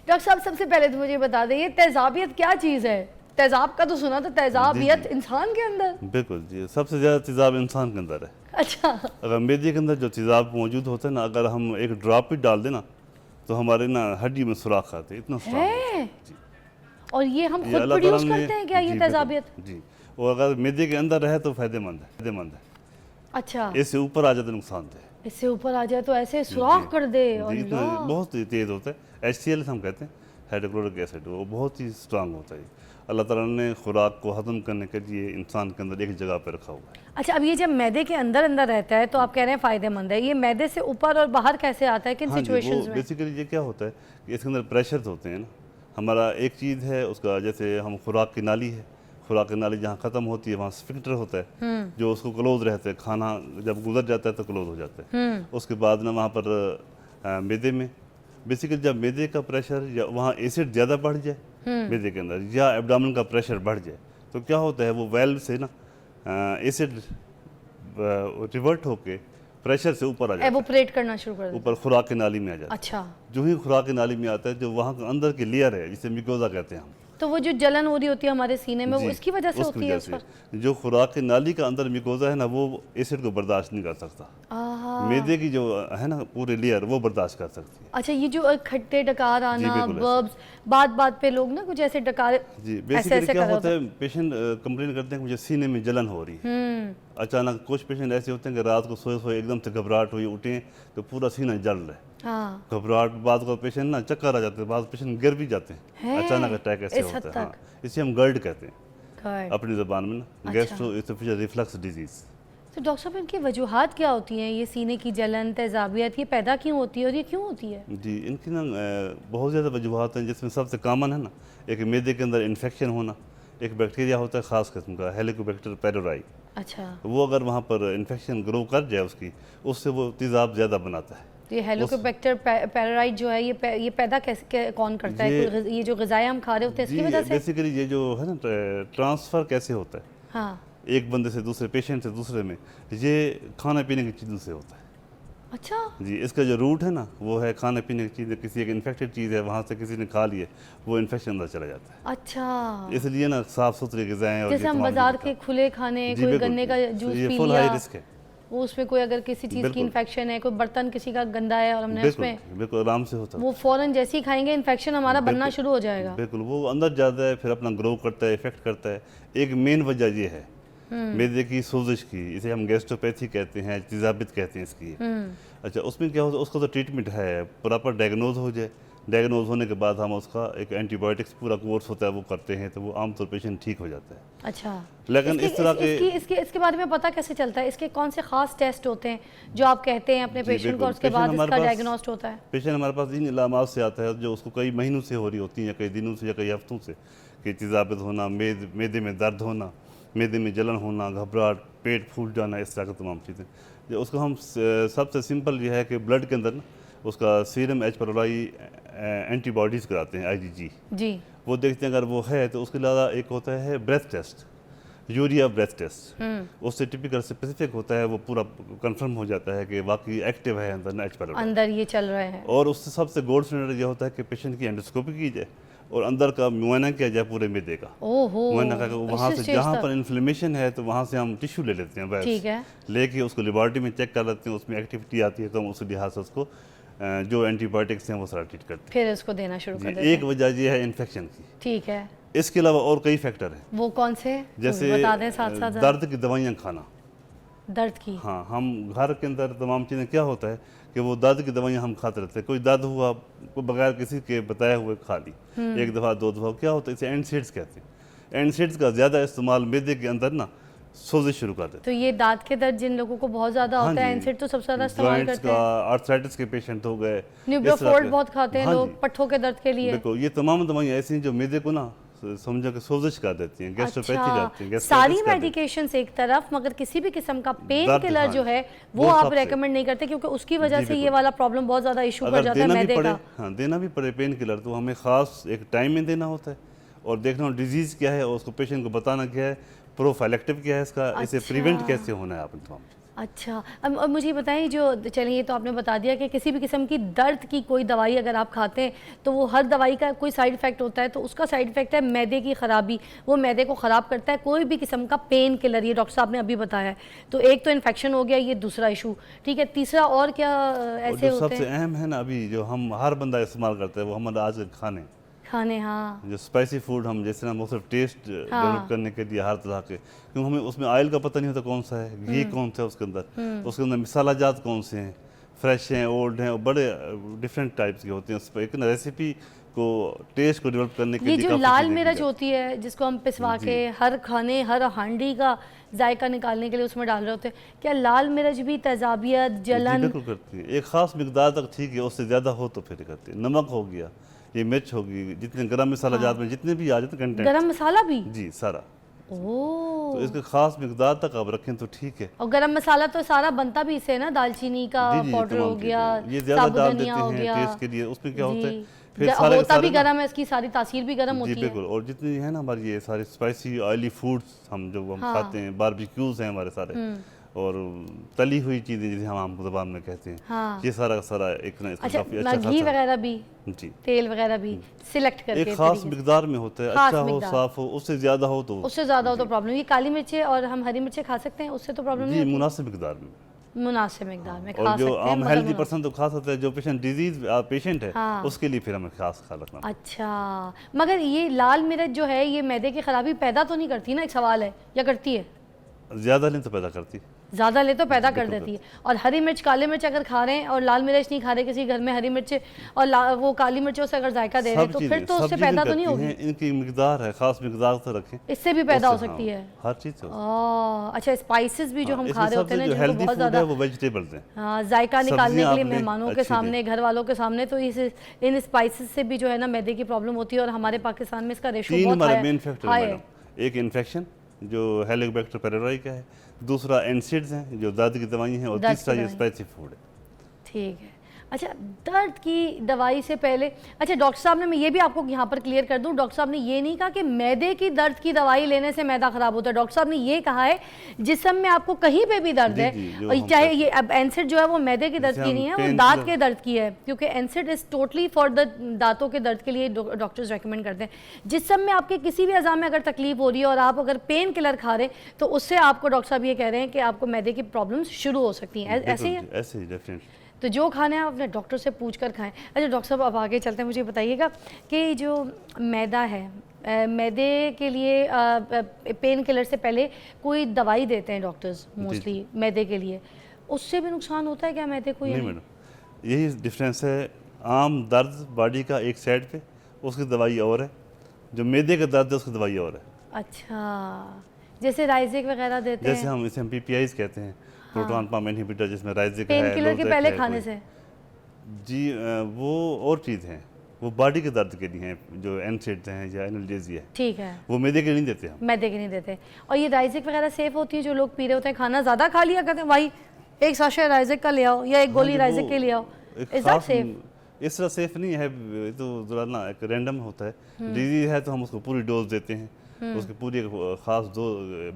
डॉक्टर साहब, सबसे पहले तो मुझे बता दें, ये तेज़ाबियत क्या चीज़ है? तेज़ाब का तो सुना था, तेज़ाबियत इंसान के अंदर? बिल्कुल जी, सबसे ज़्यादा तेज़ाब इंसान के अंदर है। अच्छा। अगर मैदे के अंदर जो तेज़ाब मौजूद होता है ना, अगर हम एक ड्रॉप भी डाल देना तो हमारे ना हड्डी में सुराख आते हैं, इतना है। और ये हम खुद प्रोड्यूस करते हैं क्या ये तेज़ाबियत? जी, और अगर मैदे के अंदर रहे तो फ़ायदेमंद है। अच्छा, इससे ऊपर आ जाए तो नुकसानदेह है। इससे ऊपर आ जाए तो ऐसे सुराख कर दे। जी, इतना अल्लाह। बहुत ही तेज़ होता है। HCl हम कहते हैं, हाइड्रोक्लोरिक एसिड, वो बहुत ही स्ट्रांग होता है। अल्लाह ताला ने खुराक को हजम करने के लिए इंसान के अंदर एक जगह पर रखा हुआ है। अच्छा, अब ये जब मैदे के अंदर अंदर रहता है तो आप कह रहे हैं फ़ायदेमंद है, ये मैदे से ऊपर और बाहर कैसे आता है, किन हाँ जी, सिचुएशंस वो में? बेसिकली ये क्या होता है कि इसके अंदर प्रेशर्स होते हैं ना। हमारा एक चीज़ है उसका, जैसे हम खुराक की नाली है, खुराक की नाली जहाँ ख़त्म होती है वहाँ स्फिंक्टर होता है जो उसको क्लोज रहता है, खाना जब गुजर जाता है तो क्लोज हो जाता है। उसके बाद ना वहाँ पर मैदे में बेसिकली जब मैदे का प्रेशर या वहाँ एसिड ज़्यादा बढ़ जाए मैदे के अंदर, या एब्डोमेन का प्रेशर बढ़ जाए, तो क्या होता है वो वेल्व से ना एसिड रिवर्ट होके प्रेशर से ऊपर आ जाता है, एवोपरेट करना शुरू कर देता ऊपर खुराक की नाली में आ जाता है। अच्छा, जो ही खुराक की नाली में आता है, जो वहाँ का अंदर की लेयर है जिसे मिकोजा कहते हैं हम, तो वो जो जलन हो रही होती है हमारे सीने में, वो जी, उसकी वजह से उसकी होती है वजह उस पर? से। जो खुराक की नाली का अंदर मिकोजा है ना, वो एसिड को बर्दाश्त नहीं कर सकता। आहा। मैदे की जो है ना पूरी लेयर, वो बर्दाश्त कर सकती है। अच्छा, ये जो खट्टे डकार आना, बिल्कुल ऐसे। बर्ब्स, बात बात पे लोग ना कुछ ऐसे डकार जी, ऐसे बेसिकली ऐसे क्या कर होता है, पेशेंट कंप्लेन करते हैं कि मुझे सीने में जलन हो रही है। अचानक कुछ पेशेंट ऐसे होते हैं कि रात को सोए सोए एकदम से घबराहट हुई, उठे तो पूरा सीना जल रहा है। हाँ, घबराहट, बाद को पेशेंट ना चक्कर आ जाते हैं, बाद पेशेंट गिर भी जाते है? हैं, अचानक अटैक ऐसे इस हद होता है। तक? हाँ, इसे हम गर्ड कहते हैं God। अपनी ज़बान में ना, अच्छा। Gastro-oesophageal reflux disease. तो डॉक्टर साहब, इनकी वजूहात क्या होती हैं? ये सीने की जलन, तेजाबियत, ये पैदा क्यों होती है और ये क्यों होती है? जी, इनकी ना बहुत ज़्यादा वजूहत हैं, जिसमें सबसे कॉमन है ना, एक मैदे के अंदर इन्फेक्शन होना। एक बैक्टीरिया होता है ख़ास किस्म का, हेलिकोबैक्टर पेरोराई, अच्छा, वो अगर वहाँ पर इन्फेक्शन ग्रो कर जाए उससे वो तेज़ाब ज़्यादा बनाता है। तो ये हेलिकोबैक्टर पेराराइट जो है, ये पैदा कैसे कौन करता है? ये जो ग़िज़ाएँ हम खा रहे होते हैं इसकी वजह से? बेसिकली ये जो है ना ट्रांसफ़र कैसे होता है हाँ, एक बंदे से दूसरे, पेशेंट से दूसरे में, ये खाने पीने की चीज़ों से होता है। अच्छा, जी, इसका जो रूट है ना वो है खाने पीने की चीज़, किसी एक इन्फेक्टेड चीज़ है, वहाँ से किसी ने खा लिए, वो इन्फेक्शन अंदर चला जाता है। अच्छा, इसलिए ना साफ़ सुथरी ग़िज़ाएँ और जैसे ये हम तमाम बाजार चीज़ें के खुले खाने, जी, कोई बिल्कुल, गन्ने का जूस ये पी फुल हाई लिया, रिस्क है। वो उसमें कोई अगर किसी चीज़ की बिल्कुल। इन्फेक्शन है, कोई बर्तन किसी का गंदा है और हमने बिल्कुल उसमें बिल्कुल आराम से होता है। वो फ़ौरन जैसे ही खाएंगे इन्फेक्शन हमारा बनना शुरू हो जाएगा। बिल्कुल, वो अंदर जाता है, फिर अपना ग्रो करता है, इफेक्ट करता है। एक मेन वजह ये है मैदे की सोजिश की, इसे हम गैस्ट्रोपैथी कहते हैं, तेजाबियत कहते हैं इसकी। अच्छा, उसमें क्या होता है, उसका तो ट्रीटमेंट है, प्रॉपर डायग्नोज हो जाए, डायग्नोज होने के बाद हम उसका एक एंटीबायोटिक्स पूरा कोर्स होता है वो करते हैं, तो वो आमतौर पर पेशेंट ठीक हो जाता है। अच्छा, लेकिन इस तरह के इसके बारे में पता कैसे चलता है? इसके कौन से खास टेस्ट होते हैं जो आप कहते हैं अपने जी, पेशेंट को बिल्कुल। और उसके पेशेंट बाद हमारे इसका पास- डायग्नोस्ट होता है? पेशेंट हमारे पास इन इलामात से आता है जो उसको कई महीनों से हो रही होती हैं, या कई दिनों से या कई हफ्तों से, कि तेजाबियत होना, मैदे में दर्द होना, मैदे में जलन होना, घबराहट, पेट फूल जाना, इस तरह की तमाम चीज़ें। जो उसको हम सबसे सिंपल यह है कि ब्लड के अंदर ना उसका सीरम H pylori एंटीबॉडीज़ कराते हैं, IgG। जी, वो देखते हैं, अगर वो है तो उसके अलावा एक होता है breath test, urea breath test. उससे टिपिकल स्पेसिफिक होता है, वो पूरा कंफर्म हो जाता है कि वाकई एक्टिव है अंदर ना H pylori। अंदर ये चल रहे हैं। और उससे सबसे गोल्ड स्टैंडर्ड ये होता है कि पेशेंट की एंडोस्कोपी की जाए और अंदर का मुआयना किया जाए पूरे मैदे का। ओहो, मुआयना का वहाँ इस से स्टेज जहाँ तक? पर इन्फ्लेमेशन है तो वहाँ से हम टिश्यू ले लेते हैं, बस ठीक है। लेके उसको लेबॉर्ट्री में चेक कर लेते हैं, उसमें एक्टिविटी आती है तो हम उस लिहाज से उसको जो एंटीबायोटिक्स हैं वो सारा ट्रीट करते फिर इसको देना शुरू कर हैं। देते एक हैं। वजह ये है इन्फेक्शन की, ठीक है, इसके अलावा और कई फैक्टर हैं, वो कौन से? जैसे बता दें साथ साथ। दर्द की दवाइयाँ खाना। दर्द की? हाँ, हम घर के अंदर तमाम चीज़ें क्या होता है कि वो दर्द की दवाइयाँ हम खाते रहते हैं, कोई दर्द हुआ को बगैर किसी के बताए हुए खा ली, एक दफ़ा दो दफ़ा, क्या होता है इसे एनसेड्स कहते हैं। एनसेड्स का ज़्यादा इस्तेमाल मैदे के अंदर ना सोजिश शुरू कर देते हैं। तो ये दांत के दर्द जिन लोगों को बहुत ज़्यादा हाँ होता है, जी, एनसेड तो सबसे ज़्यादा इस्तेमाल जॉइंट्स करते का, हैं। आर्थराइटिस के पेशेंट हो गए, इस तरह न्यूब्रोफोर्ट के। बहुत खाते हैं हाँ लोग जी, पट्ठों के दर्द के लिए। बिल्कुल, ये तमाम दवाइयाँ ऐसी हैं जो मैदे को ना समझो कि सोजिश कर देती हैं, गैस्ट्रोपैथी करती हैं, अच्छा, सारी गैस्ट्राइटिस कर देती हैं। मेडिकेशंस एक तरफ, मगर किसी भी किस्म का पेन दर्द, किलर हाँ, जो है वो वो आप सबसे- रेकमेंड नहीं करते, क्योंकि उसकी वजह जी, से ये बिल्कुल। वाला प्रॉब्लम बहुत ज़्यादा इशू बढ़ अगर जाता है देना भी मैदे पड़े, का। हाँ देना भी पड़े पेन किलर, तो हमें ख़ास एक टाइम में देना होता है और देखना डिजीज़ क्या है और उसको पेशेंट को बताना क्या है, प्रोफाइलेक्टिव क्या है इसका, इसे अच्छा। प्रिवेंट कैसे होना है आप तमाम चीज़ें। अच्छा, अब मुझे बताएं, जो चलिए ये तो आपने बता दिया कि किसी भी किस्म की दर्द की कोई दवाई अगर आप खाते हैं तो वो हर दवाई का कोई साइड इफ़ेक्ट होता है, तो उसका साइड इफ़ेक्ट है मैदे की ख़राबी, वो मैदे को ख़राब करता है। कोई भी किस्म का पेन किलर, ये डॉक्टर साहब ने अभी बताया है, तो एक तो इन्फेक्शन हो गया, ये दूसरा इशू, ठीक है। तीसरा और क्या और ऐसे जो होते सबसे हैं? अहम है ना अभी जो हम हर बंदा इस्तेमाल करता है वो हमारा आज के खाने, खाने, हाँ जो स्पाइसी फूड हम जैसे ना मुख्तलिफ टेस्ट डेवलप करने के लिए हर तरह के, क्योंकि हमें उसमें ऑयल का पता नहीं होता कौन सा है, घी कौन सा है उसके अंदर मसाला जात कौन से हैं, फ्रेश हैं, ओल्ड हैं, और बड़े डिफरेंट टाइप्स के होते हैं। उस पर एक ना रेसिपी को टेस्ट को डेवलप करने के ये लिए जो लाल मिर्च होती है जिसको हम पिसवा के हर खाने हर हांडी का जायका निकालने के लिए उसमें डाल रहे होते हैं, क्या लाल मिर्च भी तेजाबियत, जलन? बिल्कुल करती है, एक खास मिकदार तक ठीक है, उससे ज़्यादा हो तो फिर करती है। नमक हो गया, ये मिर्च होगी, जितने गरम मसाला जात में जितने भी आ जाते हैं कंटेंट, गरम मसाला भी? जी सारा। ओह, तो इसके खास मिकदार तक आप रखें तो ठीक है। और गरम मसाला तो सारा बनता भी इससे है ना, दालचीनी का पाउडर हो गया, ये ज़्यादा डाल देते हो हैं गया टेस्ट के लिए, उसमें क्या होता है फिर सारे होता भी गरम है, इसकी सारी तासीर भी गरम होती है। बिल्कुल, और जितनी है ना हमारी ये सारी स्पाइसी ऑयली फूड्स हम खाते हैं, बारबेक्यूज हैं हमारे सारे, और तली हुई चीज़ें जिसे हम आम ज़बान में कहते हैं, ये सारा सारा एक ना इसका काफ़ी अच्छा घी वगैरह भी, जी तेल वगैरह भी सिलेक्ट करके एक खास मिकदार में होता है, अच्छा हो, साफ हो, उससे ज़्यादा हो तो प्रॉब्लम। ये काली मिर्चें और हम हरी मिर्चें खा सकते हैं, उससे तो प्रॉब्लम नहीं? मुनासिब मिकदार में, मुनासिब मिकदार में खा और जो सकते हैं, आम हेल्दी पर्सन तो खा सकता है, जो पेशेंट है उसके लिए फिर हमें खास ख्याल रखना। अच्छा, मगर ये लाल मिर्च जो है ये मैदे की खराबी पैदा तो नहीं करती ना, एक सवाल है, या करती है? ज़्यादा नहीं तो पैदा करती, ज़्यादा ले तो पैदा कर देती है। और हरी मिर्च, काली मिर्च अगर खा रहे हैं और लाल मिर्च नहीं खा रहे, किसी घर में हरी मिर्च और वो काली मिर्चों से अगर जायका दे रहे हैं तो फिर तो उससे पैदा तो नहीं होगी? इनकी मिकदार है, खास मिकदार तो रखें, इससे भी पैदा हो सकती है हर चीज़। अच्छा, स्पाइसेस भी जो हम खा रहे होते हैं जो हेल्दी फूड है वो वेजिटेबल्स हैं, हाँ, जायका निकालने के लिए मेहमानों के सामने, घर वालों के सामने, तो इन स्पाइसेस से भी जो है ना मैदे की प्रॉब्लम होती है, और हमारे पाकिस्तान में इसका रेशो बहुत हाई है। एक इन्फेक्शन जो हेलिकोबैक्टर पेराई का है, दूसरा एनसिड्स हैं जो दर्द की दवाई हैं, और तीसरा ये स्पाइसी फूड है। ठीक है। अच्छा, दर्द की दवाई से पहले, अच्छा डॉक्टर साहब ने, मैं ये भी आपको यहाँ पर क्लियर कर दूँ, डॉक्टर साहब ने ये नहीं कहा कि मैदे की दर्द की दवाई लेने से मैदा खराब होता है। डॉक्टर साहब ने ये कहा है जिस्म में आपको कहीं पे भी दर्द है, और चाहे ये अब एनसिड जो है वो मैदे के दर्द की नहीं है, वो दांत के दर्द की है, क्योंकि एनसिड इज टोटली फॉर द दांतों के दर्द के लिए डॉक्टर्स रेकमेंड करते हैं। जिस्म में आपके किसी भी अज़ा में अगर तकलीफ हो रही है और आप अगर पेन किलर खा रहे हैं तो उससे आपको डॉक्टर साहब ये कह रहे हैं कि आपको मैदे की प्रॉब्लम्स शुरू हो सकती हैं। ऐसे ही है? ऐसे ही डेफिनेटली। तो जो खाना है अपने डॉक्टर से पूछ कर खाएं। अच्छा डॉक्टर साहब, अब आगे चलते हैं, मुझे बताइएगा कि जो मैदा है, मैदे के लिए पेन किलर से पहले कोई दवाई देते हैं डॉक्टर्स मोस्टली मैदे के लिए, उससे भी नुकसान होता है क्या मैदे को? नहीं मैडम, यही डिफरेंस है, आम दर्द बॉडी का एक साइड पे, उसकी दवाई और है, जो मैदे का दर्द है उसकी दवाई और है। अच्छा, जैसे राइजिक वगैरह देते हैं, जैसे हम इसे PPIs कहते हैं, प्रोटॉन पंप इनहिबिटर, जिसमें राइजिक है, पेन किलर के पहले खाने से? जी वो और चीज़ है, वो बॉडी के दर्द के लिए हैं, जो एनसिड्स हैं या एनाल्जेसिया है, ठीक है, वो मैदे के नहीं देते हम, मैदे के नहीं देते। और ये राइजिक वगैरह सेफ होती है? जो लोग पी रहे होते हैं, खाना ज़्यादा खा लिया करते हैं, भाई एक साशे राइजिक का ले आओ या एक गोली राइजिक के ले आओ, इज दैट सेफ? इस तरह सेफ नहीं है, तो जरा ना एक रैंडम होता है, डिजीज है तो हम उसको पूरी डोज देते हैं, उसकी पूरी खास दो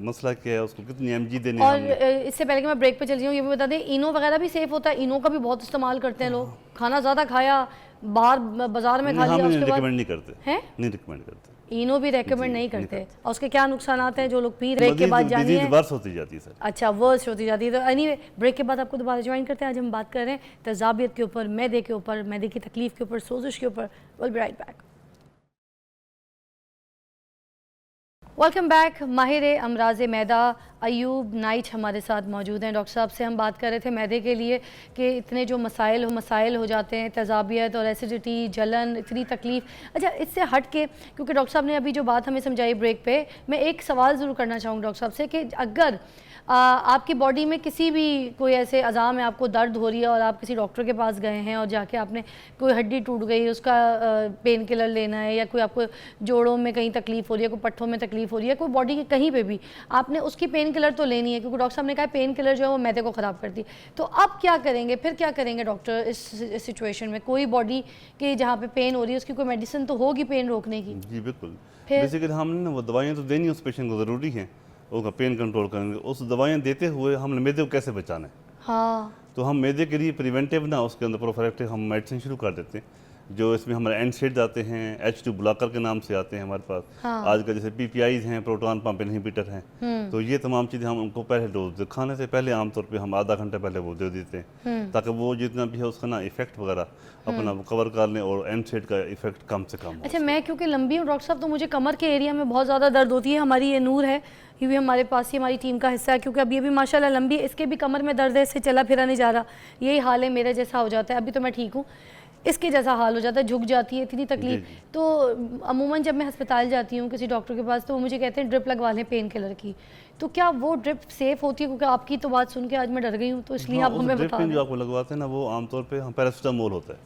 मसला क्या है, उसको कितनी mg देनी है। और इससे पहले कि मैं ब्रेक पे चल जाऊँ, ये भी बता दें, इनो वगैरह भी सेफ होता है? इनो का भी बहुत इस्तेमाल करते हैं लोग, खाना ज़्यादा खाया, बाहर बाजार में खा लिया, उसके बाद रिकमेंड नहीं करते हैं, नहीं रिकमेंड करते, इनो भी रेकमेंड नहीं करते। और उसके क्या नुकसान आते हैं जो लोग पी? ब्रेक के बाद जानिए, वर्स होती जाती है सर। अच्छा, वर्स होती जाती है। तो एनीवे, ब्रेक के बाद आपको दोबारा ज्वाइन करते हैं। आज हम बात कर रहे हैं तेजाबियत के ऊपर, मैदे के ऊपर, मैदे की तकलीफ के ऊपर, सोजिश के ऊपर। Will be right back. Welcome back. माहिर अमराज मैदा अयूब नाइट हमारे साथ मौजूद हैं। डॉक्टर साहब से हम बात कर रहे थे मैदे के लिए कि इतने जो मसाइल हो जाते हैं, तेजाबियत और एसिडिटी, जलन, इतनी तकलीफ़। अच्छा, इससे हट के, क्योंकि डॉक्टर साहब ने अभी जो बात हमें समझाई ब्रेक पे, मैं एक सवाल ज़रूर करना चाहूँगी डॉक्टर साहब से कि अगर आपकी बॉडी में किसी भी कोई ऐसे अज़ा में आपको दर्द हो रही है और आप किसी डॉक्टर के पास गए हैं और जाके आपने कोई हड्डी टूट गई, उसका पेन किलर लेना है, या कोई आपको जोड़ों में कहीं तकलीफ़ हो रही है, कोई पट्ठों में तकलीफ़ हो रही है, कोई बॉडी के कहीं पे भी, आपने उसकी पेन किलर तो लेनी है, क्योंकि डॉक्टर साहब ने कहा पेन किलर जो है वो मैदे को ख़राब करती है। तो अब क्या करेंगे, फिर क्या करेंगे डॉक्टर इस सिचुएशन में? कोई बॉडी के जहाँ पे पेन हो रही है उसकी कोई मेडिसिन तो होगी पेन रोकने की? जी बिल्कुल, बेसिकली हमने वो दवाइयाँ तो देनी उस पेशेंट को ज़रूरी हैं, उसका पेन कंट्रोल करेंगे, उस दवाइयाँ देते हुए हमने मैदे को कैसे बचाना है। हाँ, तो हम मैदे के लिए प्रिवेंटिव ना, उसके अंदर प्रोफिलैक्टिक हम मेडिसिन शुरू कर देते हैं। जो इसमें हमारे एनसेड आते हैं, H2 ब्लॉकर के नाम से आते हैं हमारे पास। आज का जैसे PPIs हैं, प्रोटॉन पंप इनहिबिटर हैं, तो ये तमाम चीज़ें हम उनको पहले डोज खाने से पहले आमतौर पे हम आधा घंटा पहले वो दे देते हैं, ताकि वो जितना भी है उसका ना इफेक्ट वगैरह अपना कवर कर लें और एनसेड का इफेक्ट कम से कम हो। अच्छा, मैं क्योंकि लंबी हूँ डॉक्टर साहब, तो मुझे कमर के एरिया में बहुत ज़्यादा दर्द होती है। हमारी ये नूर है, ये भी हमारे पास ही हमारी टीम का हिस्सा है, क्योंकि अब ये भी माशाल्लाह लंबी, इसके भी कमर में दर्द है, इससे चला फिरा नहीं जा रहा। यही हाल है, मेरे जैसा हो जाता है। अभी तो मैं ठीक हूँ, इसके जैसा हाल हो जाता है, झुक जाती है, इतनी तकलीफ। तो अमूमन जब मैं अस्पताल जाती हूँ किसी डॉक्टर के पास, तो वो मुझे कहते हैं ड्रिप लगवा लें पेन किलर की। तो क्या वो ड्रिप सेफ होती है? क्योंकि आपकी तो बात सुन के आज मैं डर गई हूँ, तो इसलिए आप हमें बता दें। जो आपको लगवाते हैं ना, वो आमतौर पे हम पैरासिटामोल होता है,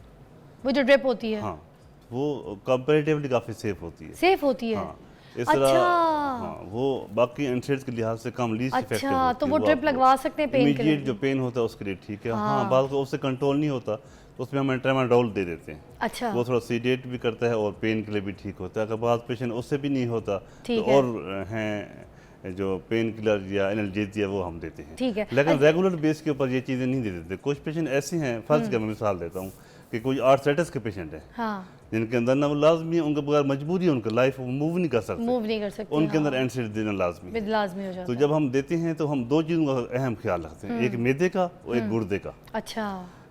वो जो ड्रिप होती है। हाँ, वो कंपैरेटिवली काफ़ी सेफ होती है। सेफ होती है? हाँ, इस तरह हाँ, वो बाकी एनसेड्स के लिहाज से कम लीस्ट इफेक्टिव होती है। अच्छा, तो वो ड्रिप लगवा सकते हैं पेन किलर? इमीडिएट जो पेन होता है उसके लिए ठीक है। हाँ, बाद को उससे कंट्रोल नहीं होता तो उसमें हम ट्रेमाडोल दे देते हैं। अच्छा, वो थोड़ा सीडेट भी करता है और पेन के लिए भी ठीक होता है। अगर बाद पेशेंट उससे भी नहीं होता तो और हैं जो पेन किलर या एनाल्जेसिया वो हम देते हैं। ठीक है, लेकिन रेगुलर बेस के ऊपर ये चीज़ें नहीं दे देते। कुछ पेशेंट ऐसे हैं, फर्ज का मैं मिसाल देता हूँ कि कोई आर्थराइटिस के पेशेंट है, हाँ, जिनके अंदर ना वो लाजमी है, उनके बगैर मजबूरी है, उनका लाइफ मूव नहीं कर सकते, मूव नहीं कर सकते, उनके अंदर एनसेड देना लाजमी है। लाजमी हो जाता तो जब हम देते हैं तो हम दो चीज़ों का अहम ख्याल रखते हैं, एक मैदे का और एक गुर्दे का। अच्छा,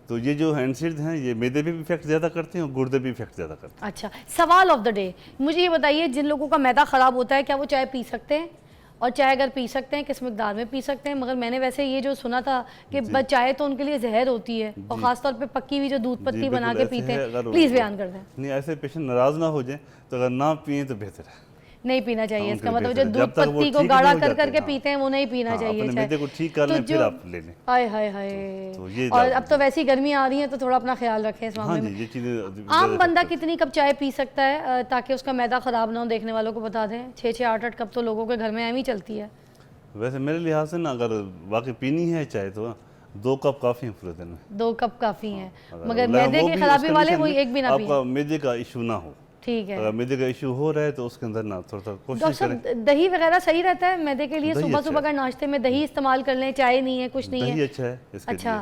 तो ये जो एनसेड हैं ये मैदे पे भी इफेक्ट ज़्यादा करते हैं और गुर्दे भी इफेक्ट ज़्यादा करते हैं। अच्छा, सवाल ऑफ द डे, मुझे ये बताइए, जिन लोगों का मैदा ख़राब होता है, क्या वो चाय पी सकते हैं? और चाय अगर पी सकते हैं, किस मिकदार में पी सकते हैं? मगर मैंने वैसे ये जो सुना था कि चाय तो उनके लिए जहर होती है, और ख़ासतौर पे पक्की हुई जो दूध पत्ती बना के पीते हैं। प्लीज़ बयान कर दें। नहीं, ऐसे पेशेंट नाराज़ ना हो जाए, तो अगर ना पिए तो बेहतर है, नहीं पीना चाहिए। इसका मतलब जो जब दूध तक वो पत्ती को ठीक गाढ़ा नहीं हो कर जाते, करके हाँ। पीते हैं, वो नहीं पीना चाहिए। अपने मैदे को ठीक कर लें, फिर आप ले लें। हाय हाय हाय, तो ये और अब तो वैसी गर्मी आ रही है, तो थोड़ा अपना ख्याल रखें इस हाँ मामले जी, में। ये चीज़ें आम बंदा कितनी कप चाय पी सकता है ताकि उसका मैदा ख़राब ना हो? देखने वालों को बता दें, 6-6 8-8 कप तो लोगों के घर में एम ही चलती है। वैसे मेरे लिहाज से ना, अगर वाकई पीनी है चाय तो 2 कप काफ़ी है पूरे दिन में। 2 कप काफ़ी हैं, अगर मगर वो मैदे भी की उस खराबी वाले कंडीशन वही में एक भी ना पिए। आपका मैदे का इशू ना हो। ठीक है अगर मैदे का इशू हो रहा है तो उसके अंदर ना थोड़ा सा डॉक्टर कोशिश करें। साहब, दही वगैरह सही रहता है मैदे के लिए? दही सुबह अच्छा सुबह अगर नाश्ते में दही इस्तेमाल कर लें, चाय नहीं है, कुछ नहीं दही है? अच्छा है इसके अच्छा,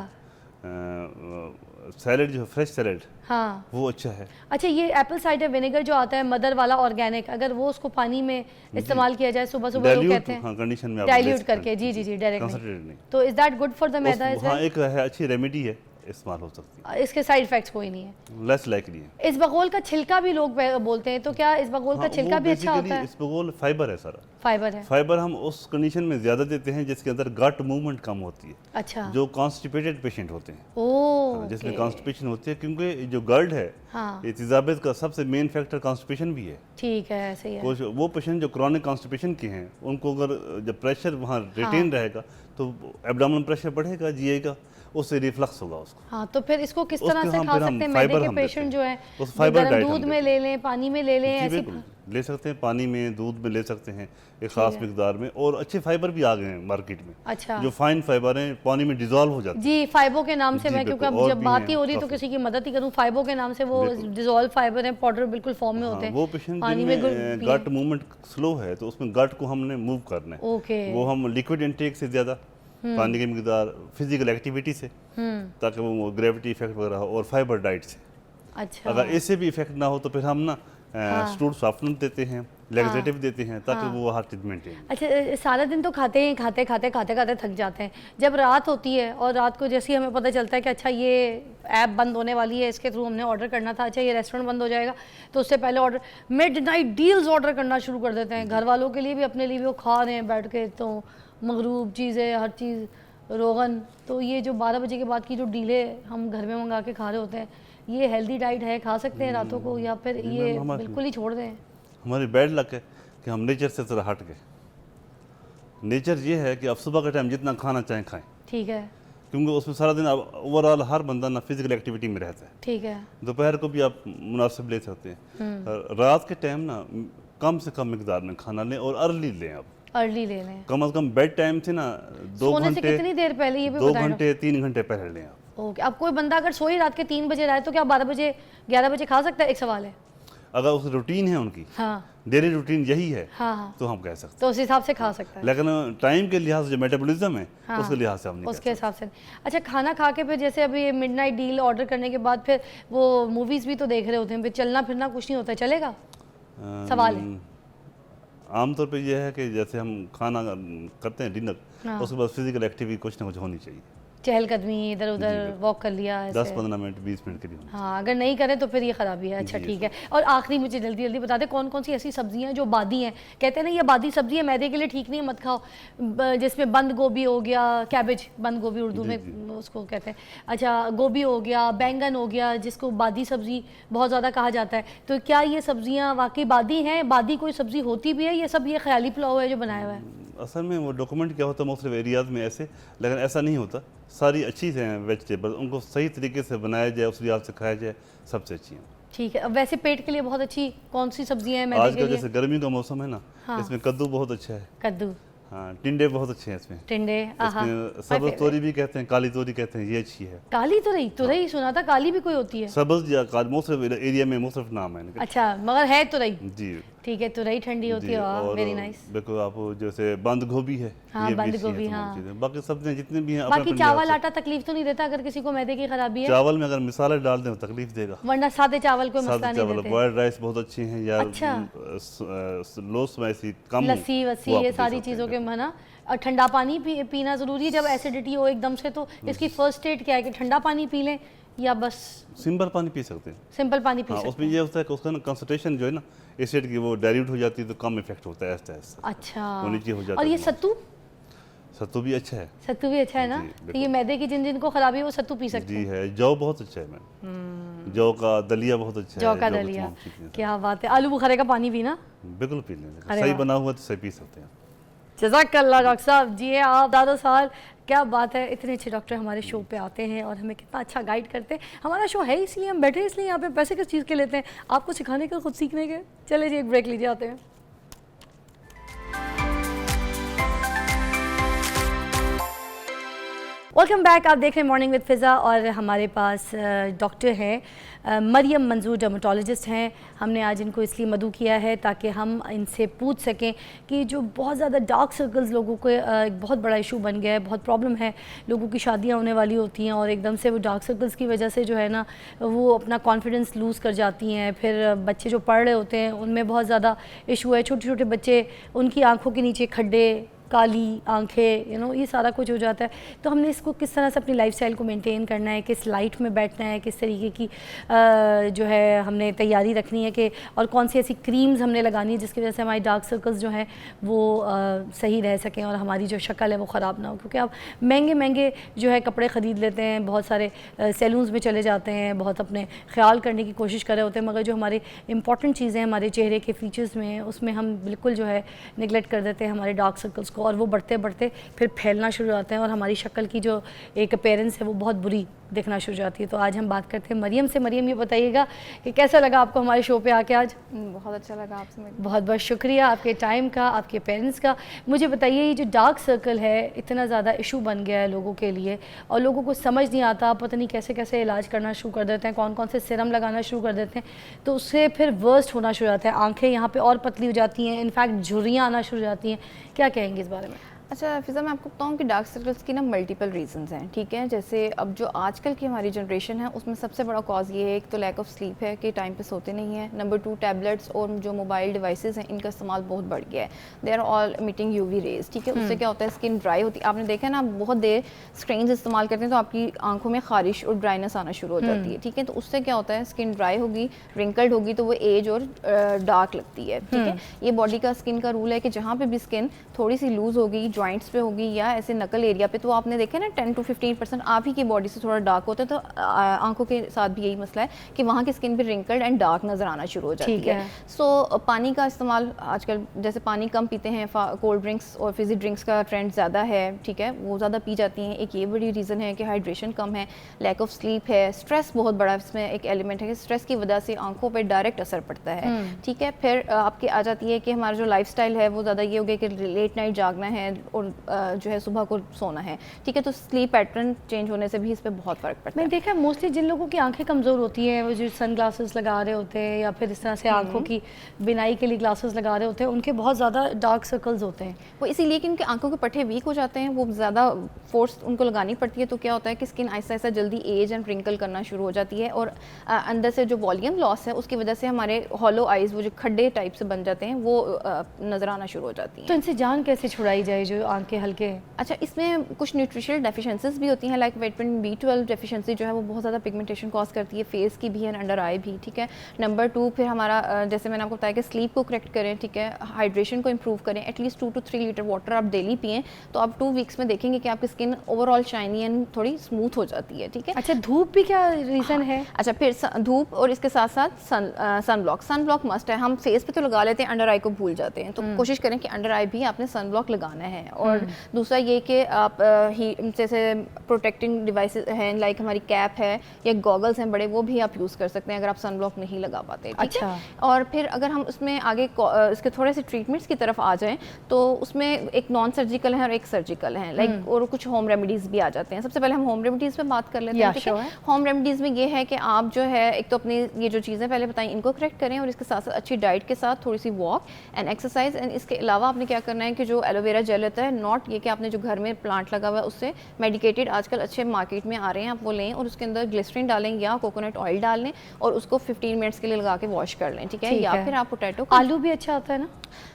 लिए। सैलेड जो फ्रेश सैलेड, हाँ, वो अच्छा है। अच्छा, ये एप्पल साइडर विनेगर जो आता है मदर वाला ऑर्गेनिक, अगर वो उसको पानी में इस्तेमाल किया जाए सुबह सुबह, लोग कहते हैं कंडीशन में डाइल्यूट करके, जी जी जी, डायरेक्ट नहीं, तो is that good for the maida? हाँ, एक है अच्छी रेमेडी है, इस्तेमाल हो सकती है, इसके साइड इफेक्ट्स कोई नहीं है, लेस लाइकली है। इसबगोल का छिलका भी लोग बोलते हैं, तो क्या इसबगोल का छिलका भी अच्छा होता है? इसबगोल फाइबर है सारा, फाइबर है। फाइबर हम उस कंडीशन में ज्यादा देते हैं जिसके अंदर गट मूवमेंट कम होती है। अच्छा, जो कॉन्स्टिपेटेड पेशेंट होते हैं, ओह, जिसमें कॉन्स्टिपेशन होती है, क्योंकि जो गर्ड है, हाँ, ये तेजाबियत का सबसे मेन फैक्टर कॉन्स्टिपेशन भी है। ठीक है, सही है। कुछ वो पेशेंट जो क्रॉनिक कॉन्स्टिपेशन के हैं, उनको अगर जब प्रेशर वहाँ रिटेन रहेगा तो एब्डोमिनल प्रेशर बढ़ेगा, जीआई का, उससे रिफ्लक्स होगा उसको। हाँ, तो फिर इसको किस तरह से हम खा फिर हम सकते हैं? फाइबर मैदे के हम पेशेंट देते जो हैं। है, उस फाइबर गरम डाइट हम दूध में देते ले लें, पानी में ले लें, जी, ऐसी बिल्कुल ले सकते हैं, पानी में, दूध में ले सकते हैं एक खास मिकदार में। और अच्छे फाइबर भी आ गए हैं मार्केट में, अच्छा, जो फाइन फाइबर हैं, पानी में डिजोल्व हो जाते हैं। जी, फाइबो के नाम से जी, मैं, क्योंकि बिल्कुल, अब और जब भी बात हैं ही हो रही है तो काफ़ी। किसी की मदद ही करूं, फाइबो के नाम से वो डिजोल्व फाइबर है, पाउडर बिल्कुल फॉर्म में होते हैं। वो पेशेंट पानी में जिनमें गट मूवमेंट स्लो है, तो उसमें गट को हमने मूव करना है। ओके, वो हम लिक्विड इंटेक से ज़्यादा, पानी की मिकदार, फिजिकल एक्टिविटी से, ताकि वो ग्रेविटी इफेक्ट वगैरह हो, और फाइबर डाइट से। अच्छा, अगर इससे भी इफेक्ट ना हो तो फिर हम ना स्टूल सॉफ्टनर देते हैं, लेग्जेटिव देते हैं, ताकि वो हर चीज मेंटेन। अच्छा, सारा दिन तो खाते हैं, खाते खाते थक जाते हैं। जब रात होती है और रात को जैसे ही हमें पता चलता है कि अच्छा ये ऐप बंद होने वाली है, इसके थ्रू हमने ऑर्डर करना था, अच्छा ये रेस्टोरेंट बंद हो जाएगा, तो उससे पहले ऑर्डर, मिडनाइट डील्स ऑर्डर करना शुरू कर देते हैं, घर वालों के लिए भी, अपने लिए भी। वो खा रहे हैं बैठ के, तो मगरूब चीज़ें, हर चीज़, रोगन। तो ये जो 12 बजे के बाद की जो डीलें हम घर में मंगा के खा रहे होते हैं, ये हेल्दी डाइट है, खा सकते हैं रातों को, या फिर ये बिल्कुल ही छोड़ दें? हमारी बैड लक है कि हम नेचर से थोड़ा हट गए। नेचर ये है कि आप सुबह के टाइम जितना खाना चाहें खाएं, ठीक है, क्योंकि उसमें सारा दिन ओवरऑल हर बंदा ना फिजिकल एक्टिविटी में रहता है। ठीक है, दोपहर को भी आप मुनासिब ले सकते हैं। रात के टाइम ना कम से कम मिकदार में खाना लें, और अर्ली लें। आप अर्ली ले लें, कम से कम बेड टाइम से ना 2 सोने से घंटे, कितनी देर पहले, ये भी 2 बताएं? घंटे 3 घंटे पहले लें आप। ओके, अब कोई बंदा अगर सोई रात के 3 बजे रहा है, तो क्या 12 बजे 11 बजे खा सकता है? एक सवाल है। अगर उस रूटीन है उनकी, डेली रूटीन यही है, तो हम कह सकते हैं, तो उस हिसाब से खा सकता है। लेकिन टाइम के लिहाज से जो मेटाबॉलिज्म है उसके लिहाज से हम नहीं उसके हिसाब से। अच्छा, खाना खा के फिर जैसे अभी मिडनाइट डील ऑर्डर करने के बाद फिर वो मूवीज भी तो देख रहे होते हैं, फिर चलना फिरना कुछ नहीं होता, चलेगा? सवाल है। आमतौर पे ये है कि जैसे हम खाना करते हैं डिनर, उसके बाद फिजिकल एक्टिविटी कुछ ना कुछ होनी चाहिए, चहलकदमी, इधर उधर वॉक कर लिया, 10-15 मिनट 20 मिनट के लिए। हाँ, अगर नहीं करें तो फिर ये खराबी है। अच्छा ठीक है। और आखिरी मुझे जल्दी जल्दी बता दे, कौन कौन सी ऐसी सब्जियां हैं जो बादी हैं, कहते हैं ना ये बादी सब्जी है, मैदे के लिए ठीक नहीं है, मत खाओ, जिसमें बंद गोभी हो गया, कैबेज, बंद गोभी उर्दू में उसको कहते हैं, अच्छा गोभी हो गया, बैंगन हो गया, जिसको बादी सब्जी बहुत ज़्यादा कहा जाता है, तो क्या ये सब्जियाँ वाकई बादी हैं? बादी कोई सब्जी होती भी है, ये सब ये ख्याली पुलाव है जो बनाया हुआ है? असल में वो डॉक्यूमेंट क्या होता है मुख्तलिफ एरियाज़ में ऐसे, लेकिन ऐसा नहीं होता, सारी अच्छी हैं वेजिटेबल, उनको सही तरीके से बनाया जाए, उस लिहाज से खाया जाए, सबसे अच्छी हैं। ठीक है। अब वैसे पेट के लिए बहुत अच्छी कौन सी सब्जियां हैं मैदे के लिए? आजकल जैसे गर्मी का मौसम है ना, इसमें कद्दू बहुत अच्छा है, कद्दू, हाँ, टिंडे बहुत अच्छे हैं इसमें, टिंडे, सब्ज तोरी भी कहते हैं, काली तोरी कहते हैं, ये अच्छी है। काली तुरई, तुरई सुना था, काली भी कोई होती है? सब्ज या काली मुख्तलिफ एरिया में मुख्तलिफ नाम है इनके। अच्छा, मगर है तुरई। जी ठीक है, तुरई ठंडी होती है, वेरी नाइस। देखो आप जैसे बंद गोभी है, हाँ, ये बंद भी अच्छी गोभी, है, हाँ। बाकी सब्जियां जितनी भी हैं बाकी चावल आटा तकलीफ तो नहीं देता अगर किसी को मैदे की खराबी है? चावल में अगर मिसाला डाल दें तो तकलीफ देगा, वरना सादे चावल कोई मसला नहीं देते। बॉइल्ड राइस बहुत अच्छे हैं यार, अच्छा। लो स्पाइसी कम, लस्सी वस्सी ये सारी चीज़ों के मना। और ठंडा पानी पीना ज़रूरी है जब एसिडिटी हो एकदम से, तो इसकी फर्स्ट एड क्या है कि ठंडा पानी पी लें या बस सिंपल पानी पी सकते हैं? सिंपल पानी पी सकते हैं। उसमें ये होता है कि उसका कंसंट्रेशन जो है ना एसिड की वो डाइल्यूट हो जाती है, तो कम इफेक्ट होता है ऐसा। अच्छा, वो नीचे हो जाता और है। ये सत्तू? सत्तू भी अच्छा है। सत्तू भी अच्छा है ना, तो ये मैदे की जिन जिनको खराबी है वो सत्तू पी सकते हैं। जी है, जौ बहुत अच्छा है मैम, जौ का दलिया बहुत अच्छा है। जौ का दलिया, क्या बात है। आलू बुखारे का पानी भी ना बिल्कुल पी लें, सही बना हुआ तो सही पी सकते हैं। जज़ाकल्लाह डॉक्टर साहब जी, आप ज़्यादा साल, क्या बात है, इतने अच्छे डॉक्टर हमारे शो पे आते हैं और हमें कितना अच्छा गाइड करते हैं। हमारा शो है इसलिए हम बैठे, इसलिए यहाँ पे पैसे किस चीज़ के लेते हैं? आपको सिखाने के, खुद सीखने के। चले जी एक ब्रेक लीजिए, आते हैं। वेलकम बैक, आप देख रहे हैं मॉर्निंग विद फ़िज़ा और हमारे पास डॉक्टर हैं मरियम मंजूर, डर्मेटोलॉजिस्ट हैं। हमने आज इनको इसलिए मदऊ किया है ताकि हम इनसे पूछ सकें कि जो बहुत ज़्यादा डार्क सर्कल्स लोगों को एक बहुत बड़ा इशू बन गया है, बहुत प्रॉब्लम है, लोगों की शादियां होने वाली होती हैं और एकदम से वो डार्क सर्कल्स की वजह से जो है ना वो अपना कॉन्फिडेंस लूज़ कर जाती हैं। फिर बच्चे जो पढ़ रहे होते हैं उनमें बहुत ज़्यादा इशू है, छोटे छोटे बच्चे, उनकी आँखों के नीचे खड्डे, काली आंखें, ये सारा कुछ हो जाता है। तो हमने इसको किस तरह से अपनी लाइफस्टाइल को मेंटेन करना है, किस लाइट में बैठना है, किस तरीके की जो है हमने तैयारी रखनी है कि, और कौन सी ऐसी क्रीम्स हमने लगानी है जिसकी वजह से हमारी डार्क सर्कल्स जो हैं वो सही रह सकें और हमारी जो शक्ल है वो ख़राब ना हो। क्योंकि आप महंगे महंगे जो है कपड़े ख़रीद लेते हैं, बहुत सारे सैलून्स में चले जाते हैं, बहुत अपने ख्याल करने की कोशिश कर रहे होते हैं, मगर जो हमारे इंपॉर्टेंट चीज़ें हमारे चेहरे के फीचर्स में, उसमें हम बिल्कुल जो है निगलेक्ट कर देते हैं हमारे डार्क सर्कल्स को, और वो बढ़ते बढ़ते फिर फैलना शुरू हो जाते हैं और हमारी शक्ल की जो एक अपीयरेंस है वो बहुत बुरी दिखना शुरू हो जाती है। तो आज हम बात करते हैं मरियम से। मरियम, ये बताइएगा कि कैसा लगा आपको हमारे शो पे आके आज? बहुत अच्छा लगा आपसे मिलकर। बहुत बहुत शुक्रिया आपके टाइम का, आपके पेरेंट्स का। मुझे बताइए, ये जो डार्क सर्कल है इतना ज़्यादा इशू बन गया है लोगों के लिए और लोगों को समझ नहीं आता, पता नहीं कैसे कैसे इलाज करना शुरू कर देते हैं, कौन कौन से सिरम लगाना शुरू कर देते हैं, तो उससे फिर वर्स्ट होना शुरू हो जाता है। आँखें यहाँ पर और पतली हो जाती हैं, इनफैक्ट झुर्रियाँ आना शुरू हो जाती हैं। क्या कहेंगे इस बारे में? अच्छा फ़िज़ा, मैं आपको बताऊं कि डार्क सर्कल्स की ना मल्टीपल रीजंस हैं, ठीक है। जैसे अब जो आजकल की हमारी जनरेशन है उसमें सबसे बड़ा कॉज ये है, एक तो लैक ऑफ स्लीप है कि टाइम पे सोते नहीं है, नंबर 2 टैबलेट्स और जो मोबाइल डिवाइसेस हैं इनका इस्तेमाल बहुत बढ़ गया है, they are all emitting UV rays, ठीक है। उससे क्या होता है, स्किन ड्राई होती है। आपने देखा है ना, आप बहुत देर स्क्रीन इस्तेमाल करते हैं तो आपकी आंखों में खारिश और ड्राइनेस आना शुरू हो जाती है, ठीक है। तो उससे क्या होता है, स्किन ड्राई होगी, रिंकल्ड होगी, तो वो एज और डार्क लगती है, ठीक है। ये बॉडी का स्किन का रूल है कि जहाँ पे भी स्किन थोड़ी सी लूज होगी, जॉइंट्स पे होगी या ऐसे नकल एरिया पे, तो आपने देखा ना 10 to 15% आप ही की बॉडी से थोड़ा डार्क होता है, तो आंखों के साथ भी यही मसला है कि वहाँ की स्किन भी रिंकल्ड एंड डार्क नजर आना शुरू हो जाती है। सो पानी का इस्तेमाल आजकल, जैसे पानी कम पीते हैं, कोल्ड ड्रिंक्स और फिजी ड्रिंक्स का ट्रेंड ज़्यादा है, ठीक है, वो ज़्यादा पी जाती हैं। एक ये बड़ी रीज़न है कि हाइड्रेशन कम है, लैक ऑफ स्लीप है, स्ट्रेस बहुत बड़ा इसमें एक एलिमेंट है कि स्ट्रेस की वजह से आंखों पर डायरेक्ट असर पड़ता है, ठीक है। फिर आपकी आ जाती है कि हमारा जो लाइफ स्टाइल है वो ज़्यादा ये हो गया कि लेट नाइट जागना है और जो है सुबह को सोना है, ठीक है। तो स्लीप पैटर्न चेंज होने से भी इस पर बहुत फ़र्क पड़ता है। मैंने देखा है मोस्टली जिन लोगों की आंखें कमज़ोर होती हैं, वो जो सन ग्लासेस लगा रहे होते हैं या फिर इस तरह से आंखों की बिनाई के लिए ग्लासेस लगा रहे होते हैं, उनके बहुत ज़्यादा डार्क सर्कल्स होते हैं। वो इसीलिए कि उनके आंखों के पट्टे वीक हो जाते हैं, वो ज़्यादा फोर्स उनको लगानी पड़ती है, तो क्या होता है कि स्किन आहिस्ता आहिस्ता जल्दी एज एंड रिंकल करना शुरू हो जाती है, और अंदर से जो वॉल्यूम लॉस है उसकी वजह से हमारे हॉलो आइज़, वो जो खड्डे टाइप से बन जाते हैं, वो नज़र आना शुरू हो जाती हैं। तो इनसे जान कैसे छुड़ाई जाए जो आंखें हल्के हैं? अच्छा, इसमें कुछ न्यूट्रिशनल डेफिशिएंसीज भी होती हैं, लाइक विटामिन B12 डेफिशिएंसी जो है वो बहुत ज़्यादा पिगमेंटेशन कॉज करती है, फेस की भी है, अंडर आई भी, ठीक है। नंबर 2 फिर हमारा जैसे मैंने आपको बताया कि स्लीप को करेक्ट करें, ठीक है, हाइड्रेशन को इंप्रूव करें, एटलीस्ट 2 to 3 लीटर वाटर आप डेली पिएं, तो आप 2 वीक्स में देखेंगे कि आपकी स्किन ओवरऑल शाइनी एंड थोड़ी स्मूथ हो जाती है, ठीक है। अच्छा, धूप भी क्या रीज़न है? अच्छा, फिर धूप और इसके साथ साथ सन ब्लॉक मस्ट है। हम फेस पे तो लगा लेते हैं, अंडर आई को भूल जाते हैं, तो कोशिश करें कि अंडर आई भी आपने सन ब्लॉक लगाना है। और दूसरा ये कि आप जैसे प्रोटेक्टिंग डिवाइसेस हैं, लाइक हमारी कैप है या गॉगल्स हैं बड़े, वो भी आप यूज़ कर सकते हैं अगर आप सन ब्लॉक नहीं लगा पाते, ठीक है। और फिर अगर हम उसमें आगे इसके थोड़े से ट्रीटमेंट्स की तरफ आ जाएं, तो उसमें एक नॉन सर्जिकल है और एक सर्जिकल है, लाइक और कुछ होम रेमेडीज़ भी आ जाते हैं। सबसे पहले हम होम रेमेडीज़ पे बात कर लेते हैं, ठीक है। होम रेमेडीज़ में ये है कि आप जो है एक तो अपनी ये जो चीज़ें पहले बताई इनको करेक्ट करें, और इसके साथ साथ अच्छी डाइट के साथ थोड़ी सी वॉक एंड एक्सरसाइज, एंड इसके अलावा आपने क्या करना है कि जो एलोवेरा जेल होता है, नॉट ये कि आपने जो घर में प्लांट लगा हुआ है उससे मेडिकेटेड, आजकल अच्छे मार्केट में आ रहे हैं, आप वो लें और उसके अंदर ग्लिसरीन डालें या कोकोनट ऑयल डाल लें और उसको 15 मिनट्स के लिए लगा के वॉश कर लें, ठीक है। या फिर आप पोटैटो, आलू भी अच्छा होता है ना?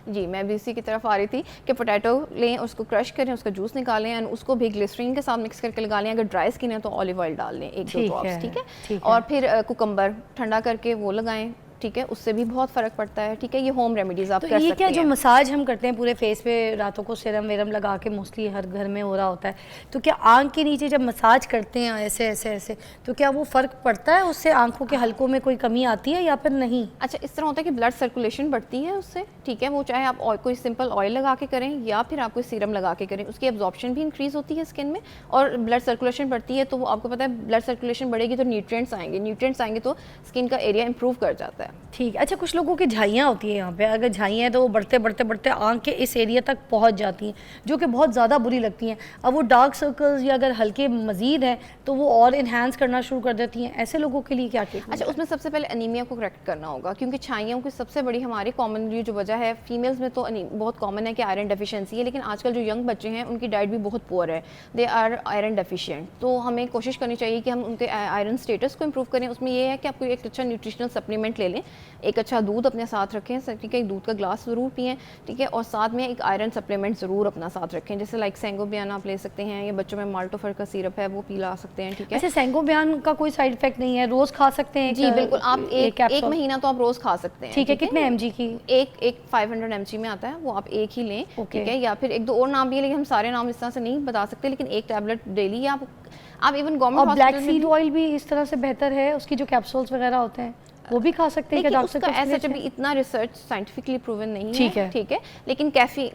जी, मैं भी इसी की तरफ आ रही थी कि पोटैटो लें, उसको क्रश करें, उसका जूस निकालें एंड उसको भी ग्लिसरीन के साथ मिक्स करके लगा लें। अगर ड्राई स्किन है तो ऑलिव ऑयल डाल लें 1-2 ड्रॉप्स, ठीक है। और फिर कुकम्बर ठंडा करके वो लगाएं, ठीक है, उससे भी बहुत फ़र्क पड़ता है, ठीक है। ये होम रेमेडीज़ आप कर सकते हैं। ये क्या जो मसाज हम करते हैं पूरे फेस पे, रातों को सीरम वेरम लगा के मोस्टली हर घर में हो रहा होता है, तो क्या आंख के नीचे जब मसाज करते हैं ऐसे ऐसे ऐसे, तो क्या वो फ़र्क पड़ता है उससे? आंखों के हलकों में कोई कमी आती है या फिर नहीं? अच्छा, इस तरह होता है कि ब्लड सर्कुलेशन बढ़ती है उससे, ठीक है। वो चाहे आप कोई सिंपल ऑयल लगा के करें या फिर आप कोई सीरम लगा के करें, उसकी एब्जॉर्प्शन भी इंक्रीज़ होती है स्किन में, और ब्लड सर्कुलेशन बढ़ती है, तो वो आपको पता है ब्लड सर्कुलेशन बढ़ेगी तो न्यूट्रिएंट्स आएंगे तो स्किन का एरिया इंप्रूव कर जाता है, ठीक। अच्छा, कुछ लोगों की झाइयाँ होती है यहाँ पे, अगर झाइयाँ हैं तो वो बढ़ते आँख के इस एरिया तक पहुँच जाती हैं, जो कि बहुत ज़्यादा बुरी लगती हैं। अब वो डार्क सर्कल्स या अगर हल्के मज़ीद हैं तो वो और इन्हांस करना शुरू कर देती हैं, ऐसे लोगों के लिए क्या ट्रीटमेंट? अच्छा, उसमें सबसे पहले एनीमिया को करेक्ट करना होगा, क्योंकि छाइयों की सबसे बड़ी हमारी कॉमनली जो वजह है, फीमेल्स में तो बहुत कॉमन है कि आयरन डेफिशिएंसी है, लेकिन आजकल जो यंग बच्चे हैं उनकी डाइट भी बहुत पुअर है, दे आर आयरन डेफिशिएंट। तो हमें कोशिश करनी चाहिए कि हम उनके आयरन स्टेटस को इम्प्रूव करें। उसमें ये है कि आपको एक अच्छा न्यूट्रिशनल सप्लीमेंट ले लें, एक अच्छा दूध अपने साथ रखें, ठीक है, एक दूध का ग्लास ज़रूर पिएं, ठीक है, और साथ में एक आयरन सप्लीमेंट ज़रूर अपना साथ रखें, जैसे लाइक सेंगोबियान आप ले सकते हैं, या बच्चों में माल्टोफर का सिरप है वो पिला सकते हैं, ठीक है। अच्छा, सेंगोबियान का कोई साइड इफेक्ट नहीं है, रोज़ खा सकते हैं? जी बिल्कुल, आप एक महीना तो आप रोज़ खा सकते हैं, ठीक है। कितने mg की? एक 500 mg में आता है, वो आप एक ही लें, ठीक है। या फिर 1-2 और नाम भी है, लेकिन हम सारे नाम इस तरह से नहीं बता सकते, लेकिन एक टैबलेट डेली आप इवन गवर्नमेंट और ब्लैक सीड ऑयल भी इस तरह से बेहतर है, उसकी जो कैप्सूल्स वगैरह होते हैं वो भी खा सकते हैं क्या डॉक्टर? उसका ऐसा जब इतना रिसर्च साइंटिफिकली प्रूवन नहीं है, ठीक है। लेकिन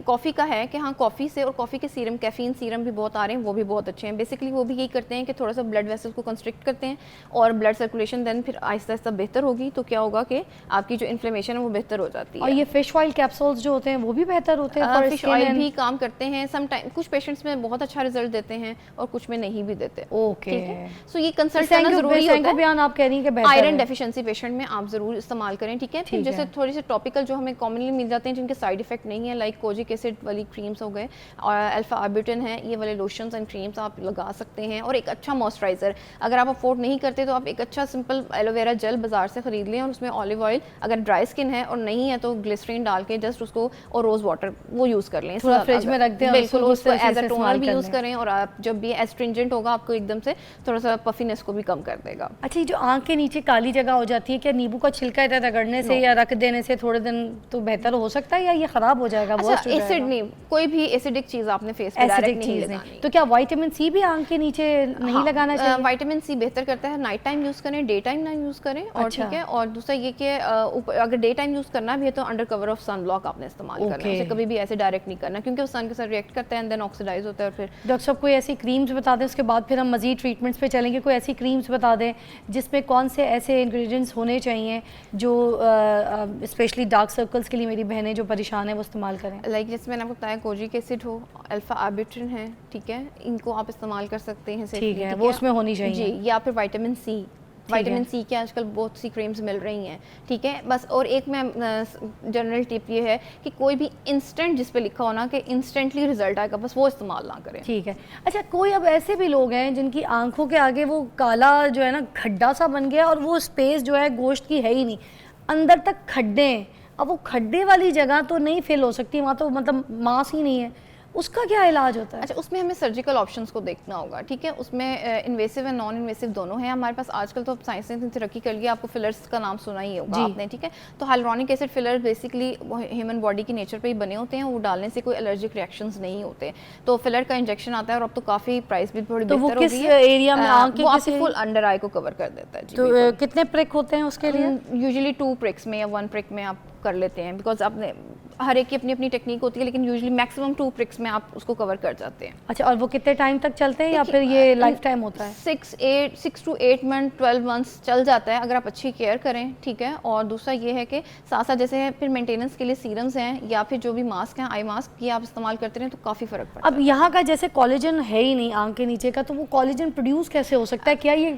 कॉफ़ी का है कि हाँ, कॉफ़ी से और कॉफ़ी के सीरम, कैफीन सीरम भी बहुत आ रहे हैं, वो भी बहुत अच्छे हैं। बेसिकली वो भी यही करते हैं कि थोड़ा सा ब्लड वेसल्स को कंस्ट्रिक्ट करते हैं और ब्लड सर्कुलेशन देन फिर आहिस्ता आहिस्ता बेहतर होगी, तो क्या होगा कि आपकी जो इन्फ्लेमेशन है वो बेहतर हो जाती है। और ये फिश ऑयल कैप्सूल्स जो होते हैं वो भी बेहतर होते हैं? फिश ऑयल भी काम करते हैं समटाइम, कुछ पेशेंट्स में बहुत अच्छा रिजल्ट देते हैं और कुछ में नहीं भी देते। ओके, सो ये कंसल्ट करना जरूरी होता है। सेंगोबियान आप कह रही हैं कि बेहतर है? आयरन डेफिशिएंसी पेशेंट में आप जरूर इस्तेमाल करें, ठीक है। फिर जैसे थोड़ी सी टॉपिकल जो हमें कॉमनली मिल जाते हैं जिनके साइड इफेक्ट नहीं है, लाइक कोजिक एसिड वाली क्रीम्स हो गए और अल्फा आर्बिटन है, ये वाले लोशंस एंड क्रीम्स आप लगा सकते हैं। और एक अच्छा मॉइस्चराइजर अगर आप अफोर्ड नहीं करते तो आप एक अच्छा सिंपल एलोवेरा जेल बाजार से खरीद लें और उसमें ऑलिव ऑयल, अगर ड्राई स्किन है और नहीं है तो ग्लिसरीन डाल के जस्ट उसको और रोज वाटर वो यूज़ कर लें, थोड़ा फ्रिज में रख दें, बिल्कुल उसको एज अ टोनर भी यूज़ करें, और आप जब भी एस्ट्रिंजेंट होगा आपको एकदम से थोड़ा सा पफीनेस को भी कम कर देगा। अच्छा, ये जो आँख के नीचे काली जगह हो जाती है, क्या नींबू का छिलका इधर रगड़ने से या रख देने से थोड़े दिन तो बेहतर हो सकता है या ये खराब हो जाएगा? अच्छा, एसिड नहीं, कोई भी एसिडिक चीज आपने फेस पे डायरेक्ट नहीं लगानी। तो क्या विटामिन सी भी आंख के नीचे नहीं लगाना चाहिए? विटामिन सी बेहतर करता है, नाइट टाइम यूज करें, डे टाइम ना यूज करें। और ठीक है, और दूसरा ये कि अगर डे टाइम यूज करना भी है तो under cover of sunblock आपने इस्तेमाल करना है, उसे कभी भी ऐसे डायरेक्ट नहीं करना क्योंकि वो सन के साथ रिएक्ट करता है एंड देन ऑक्सीडाइज होता है। फिर डॉक्टर साहब कोई ऐसी क्रीम्स बता दें, उसके बाद फिर हम मजीद ट्रीटमेंट्स पे चलेंगे। कोई ऐसी क्रीम्स बता दें जिसमें कौन से ऐसे इंग्रेडिएंट्स होने होने चाहिए जो स्पेशली डार्क सर्कल्स के लिए मेरी बहनें जो परेशान हैं वो इस्तेमाल करें? लाइक जैसे मैंने आपको बताया, कोजिक एसिड हो, अल्फा आर्बिट्रिन है, ठीक है, इनको आप इस्तेमाल कर सकते हैं। ठीक है, वो उसमें होनी चाहिए जी। या फिर विटामिन सी, विटामिन सी की आजकल बहुत सी क्रीम्स मिल रही हैं, ठीक है। बस और एक मैं जनरल टिप ये है कि कोई भी इंस्टेंट जिस पे लिखा हो ना कि इंस्टेंटली रिजल्ट आएगा, बस वो इस्तेमाल ना करें। ठीक है। अच्छा, कोई अब ऐसे भी लोग हैं जिनकी आंखों के आगे वो काला जो है ना खड्डा सा बन गया और वो स्पेस जो है गोश्त की है ही नहीं, अंदर तक खड्डे हैं। अब वो खड्डे वाली जगह तो नहीं फिल हो सकती, वहाँ तो मतलब मांस ही नहीं है, उसका क्या इलाज होता है? अच्छा, उसमें हमें सर्जिकल ऑप्शंस को देखना होगा, ठीक है। उसमें इन्वेसिव एंड नॉन इन्वेसिव दोनों हैं हमारे पास। आजकल तो साइंस ने इतनी तरक्की कर लिया, आपको फिलर्स का नाम सुना ही होगा आपने, ठीक है। तो hyaluronic acid filler basically human body की नेचर पे ही बने होते हैं, वो डालने से कोई एलर्जिक रिएक्शंस नहीं होते। तो फिलर का इंजेक्शन आता है और अब तो काफ़ी प्राइस भी थोड़ी बेहतर हो गई है। एरिया में आंख के वो आपके फुल अंडर आई को कवर कर देता है। तो कितने प्रिक होते हैं उसके लिए? यूजुअली 2 प्रिक्स में या 1 प्रिक में आप कर लेते हैं, बिकॉज आपने हर एक की अपनी अपनी टेक्निक होती है, लेकिन यूजुअली मैक्सिमम 2 प्रिक्स में आप उसको कवर कर जाते हैं। अच्छा, और वो कितने टाइम तक चलते हैं या फिर ये लाइफ टाइम होता है? 6 to 8 मंथ 12 मंथ्स चल जाता है अगर आप अच्छी केयर करें, ठीक है। और दूसरा ये है कि साथ साथ जैसे फिर मेंटेनेंस के लिए सीरम्स हैं या फिर जो भी मास्क हैं, आई मास्क, ये आप इस्तेमाल करते रहें तो काफ़ी फ़र्क पड़ता है। अब यहाँ का जैसे कॉलेजन है ही नहीं आंख के नीचे का, तो वो कॉलेजन प्रोड्यूस कैसे हो सकता है? क्या ये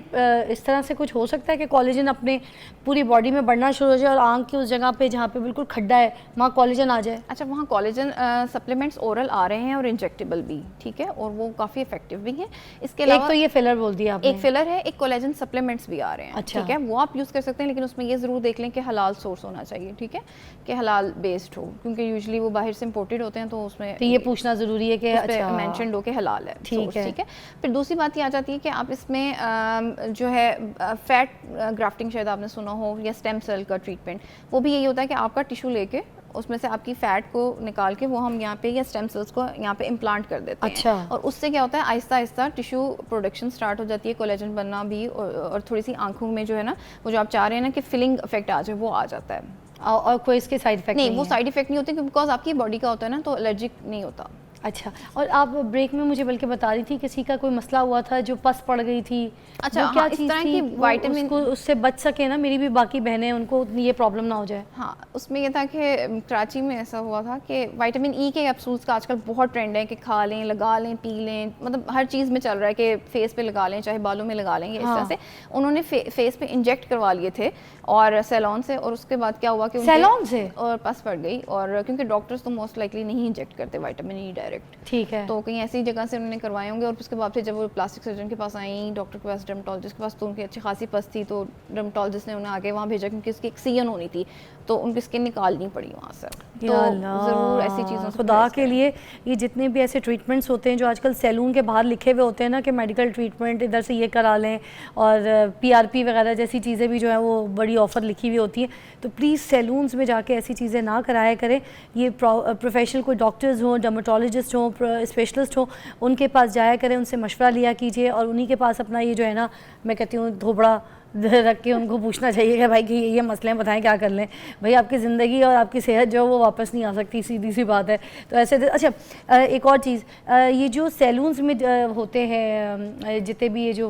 इस तरह से कुछ हो सकता है कि कॉलेजन अपने पूरी बॉडी में बढ़ना शुरू हो जाए और आंख की उस जगह पे जहाँ पे बिल्कुल खड्डा है वहाँ कॉलेजन आ जाए? अच्छा, वहाँ कॉलेजन सप्लीमेंट्स ओरल आ रहे हैं और इंजेक्टेबल भी, ठीक है, और वो काफ़ी इफेक्टिव भी हैं। इसके अलावा एक तो ये फिलर बोल दिया आपने, एक फिलर है, एक कोलेजन सप्लीमेंट्स भी आ रहे हैं, अच्छा। ठीक है, वो आप यूज़ कर सकते हैं, लेकिन उसमें ये ज़रूर देख लें कि हलाल सोर्स होना चाहिए, ठीक है, कि हलाल बेस्ड हो, क्योंकि यूजुअली वो बाहर से इंपोर्टेड होते हैं, तो उसमें तो ये पूछना ज़रूरी है कि अच्छा मेंशन हो के हलाल है, ठीक है। ठीक है। फिर दूसरी बात ये आ जाती है कि आप इसमें जो है फैट ग्राफ्टिंग शायद आपने सुना हो, या स्टेम सेल का ट्रीटमेंट, वो भी यही होता है कि आपका टिश्यू लेके उसमें से आपकी फैट को निकाल के वो हम यहाँ पे या स्टेम सेल्स को यहाँ पे इम्प्लांट कर देते हैं। अच्छा। और उससे क्या होता है, Aahista Aahista tissue production start हो जाती है, कोलेजन बनना भी, और थोड़ी सी आंखों में जो है ना, वो जो आप चाह रहे हैं ना कि फिलिंग इफेक्ट आ जाए, वो आ जाता है। और कोई इसके साइड इफेक्ट नहीं, वो साइड इफेक्ट नहीं होते, बिकॉज आपकी बॉडी का होता है ना, तो एलर्जिक नहीं होता। अच्छा, और आप ब्रेक में मुझे बल्कि बता रही थी किसी का कोई मसला हुआ था जो पस पड़ गई थी। अच्छा, वो क्या हाँ, इस चीज़ तरह थी? की वो विटामिन उससे बच सके ना मेरी भी बाकी बहनें, उनको ये प्रॉब्लम ना हो जाए। हाँ, उसमें ये था कि कराची में ऐसा हुआ था कि विटामिन ई के कैप्सूल्स का आजकल बहुत ट्रेंड है कि खा लें, लगा लें, पी लें, मतलब हर चीज़ में चल रहा है कि फेस पे लगा लें, चाहे बालों में लगा लें, इस तरह से उन्होंने फेस पे इंजेक्ट करवा लिए थे और सैलून से, और उसके बाद क्या हुआ कि सैलून से और पस पड़ गई, और क्योंकि डॉक्टर्स तो मोस्ट लाइकली नहीं इंजेक्ट करते विटामिन ई डायरेक्ट, ठीक है, तो कहीं ऐसी जगह से उन्होंने करवाए होंगे। और उसके बाद फिर जब वो प्लास्टिक सर्जन के पास आई, डॉक्टर के पास, डर्मेटोलॉजिस्ट के पास, तो उनकी अच्छी खासी पस थी, तो डर्मेटोलॉजिस्ट ने उन्हें आगे वहाँ भेजा क्योंकि उसकी एक सीएन होनी थी, तो उनकी स्किन निकालनी पड़ी वहाँ से। तो ज़रूर ऐसी चीज़ों से खुदा के लिए ये जितने भी ऐसे ट्रीटमेंट्स होते हैं जो आजकल सैलून के बाहर लिखे हुए होते हैं ना कि मेडिकल ट्रीटमेंट इधर से ये करा लें, और PRP वगैरह जैसी चीज़ें भी जो है वो बड़ी ऑफ़र लिखी हुई होती हैं, तो प्लीज़ सैलून्स में जाके ऐसी चीज़ें ना कराया करें। ये प्रोफेशनल कोई डॉक्टर्स हों, डर्मेटोलॉजिस्ट हों, स्पेशलिस्ट हों, उनके पास जाया करें, उनसे मशवरा लिया कीजिए, और उन्हीं के पास अपना ये जो है ना, मैं कहती हूँ धोबड़ा रख के उनको पूछना चाहिए कि भाई कि ये मसले बताएं क्या कर लें। भाई आपकी ज़िंदगी और आपकी सेहत जो है वो वापस नहीं आ सकती, सीधी सी बात है। तो ऐसे अच्छा, एक और चीज़, ये जो सैलून्स में होते हैं जितने भी ये जो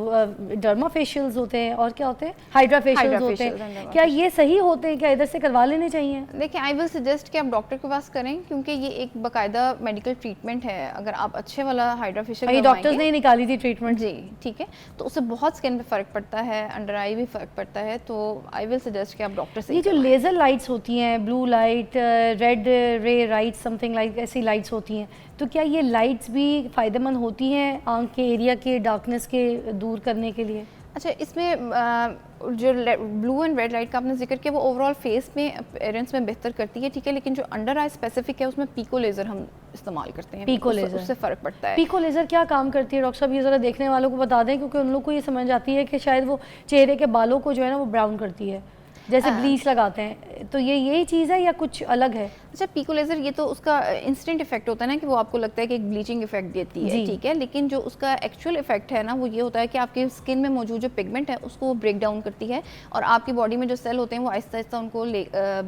डर्मा फेशियल्स होते हैं और क्या होते हैं, हाइड्रा फेशियल्स होते हैं, क्या ये सही होते हैं? क्या इधर से करवा लेने चाहिए? देखिए, आई विल सजेस्ट कि आप डॉक्टर के पास करें, क्योंकि ये एक बाकायदा मेडिकल ट्रीटमेंट है। अगर आप अच्छे वाला हाइड्रा फेशियल डॉक्टर्स ने निकाली थी ट्रीटमेंट, जी, ठीक है, तो उससे बहुत स्किन पे फ़र्क पड़ता है, अंडर आई भी फ़र्क पड़ता है, तो आई विल सजेस्ट कि आप डॉक्टर से। ये जो लेज़र लाइट्स होती हैं, ब्लू लाइट, रेड रे लाइट, समथिंग लाइक ऐसी लाइट्स होती हैं, तो क्या ये लाइट्स भी फ़ायदेमंद होती हैं आँख के एरिया के डार्कनेस के दूर करने के लिए? अच्छा, इसमें जो ब्लू एंड रेड लाइट का आपने जिक्र किया, वो ओवरऑल फेस में अपीयरेंस में बेहतर करती है, ठीक है, लेकिन जो अंडर आई स्पेसिफिक है उसमें पीको लेज़र हम इस्तेमाल करते हैं। पीको लेज़र, उससे फ़र्क पड़ता है। पीको लेज़र क्या काम करती है डॉक्टर साहब, ये ज़रा देखने वालों को बता दें, क्योंकि उन लोग को ये समझ आती है कि शायद वो चेहरे के बालों को जो है ना वो ब्राउन करती है, जैसे ब्लीच लगाते हैं, तो ये यही चीज़ है या कुछ अलग है? अच्छा, पीको लेज़र ये तो उसका इंस्टेंट इफेक्ट होता है ना, कि वो आपको लगता है कि एक ब्लीचिंग इफेक्ट देती है, ठीक है, लेकिन जो उसका एक्चुअल इफेक्ट है ना, वो ये होता है कि आपकी स्किन में मौजूद जो पिगमेंट है उसको वो ब्रेक डाउन करती है, और आपकी बॉडी में जो सेल होते हैं वो आहिस्ता आहिस्ता उनको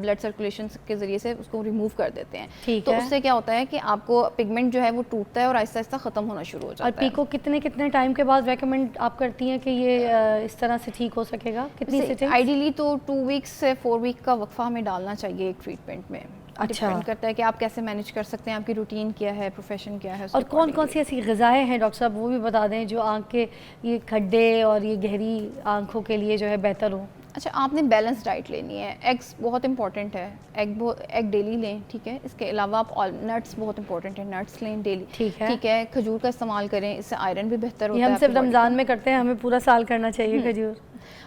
ब्लड सर्कुलेशन के जरिए से उसको रिमूव कर देते हैं। तो उससे क्या होता है कि आपको पिगमेंट जो है वो टूटता है और आहिस्ता आहिस्ता ख़त्म होना शुरू हो जाता है। और पीको कितने टाइम के बाद रेकमेंड आप करती हैं कि ये इस तरह से ठीक हो सकेगा? कितनी सिटिंग? आइडियली तो 2 वीक्स से 4 वीक का वक्फा हमें डालना चाहिए एक ट्रीटमेंट में। अच्छा, डिपेंड करता है कि आप कैसे मैनेज कर सकते हैं, आपकी रूटीन क्या है, प्रोफेशन क्या है। और कौन कौन सी ऐसी ग़िज़ाएँ हैं डॉक्टर साहब, वो भी बता दें जो आँख के ये खड्डे और ये गहरी आँखों के लिए जो है बेहतर हो। अच्छा, आपने बैलेंस डाइट लेनी है। एग्स बहुत इंपॉर्टेंट है, एग डेली लें, ठीक है। इसके अलावा आप नट्स बहुत इंपॉर्टेंट है, नट्स लें डेली, ठीक है। खजूर का इस्तेमाल करें, इससे आयरन भी बेहतर होता ये है। हम सिर्फ रमज़ान में करते हैं, हमें पूरा साल करना चाहिए खजूर।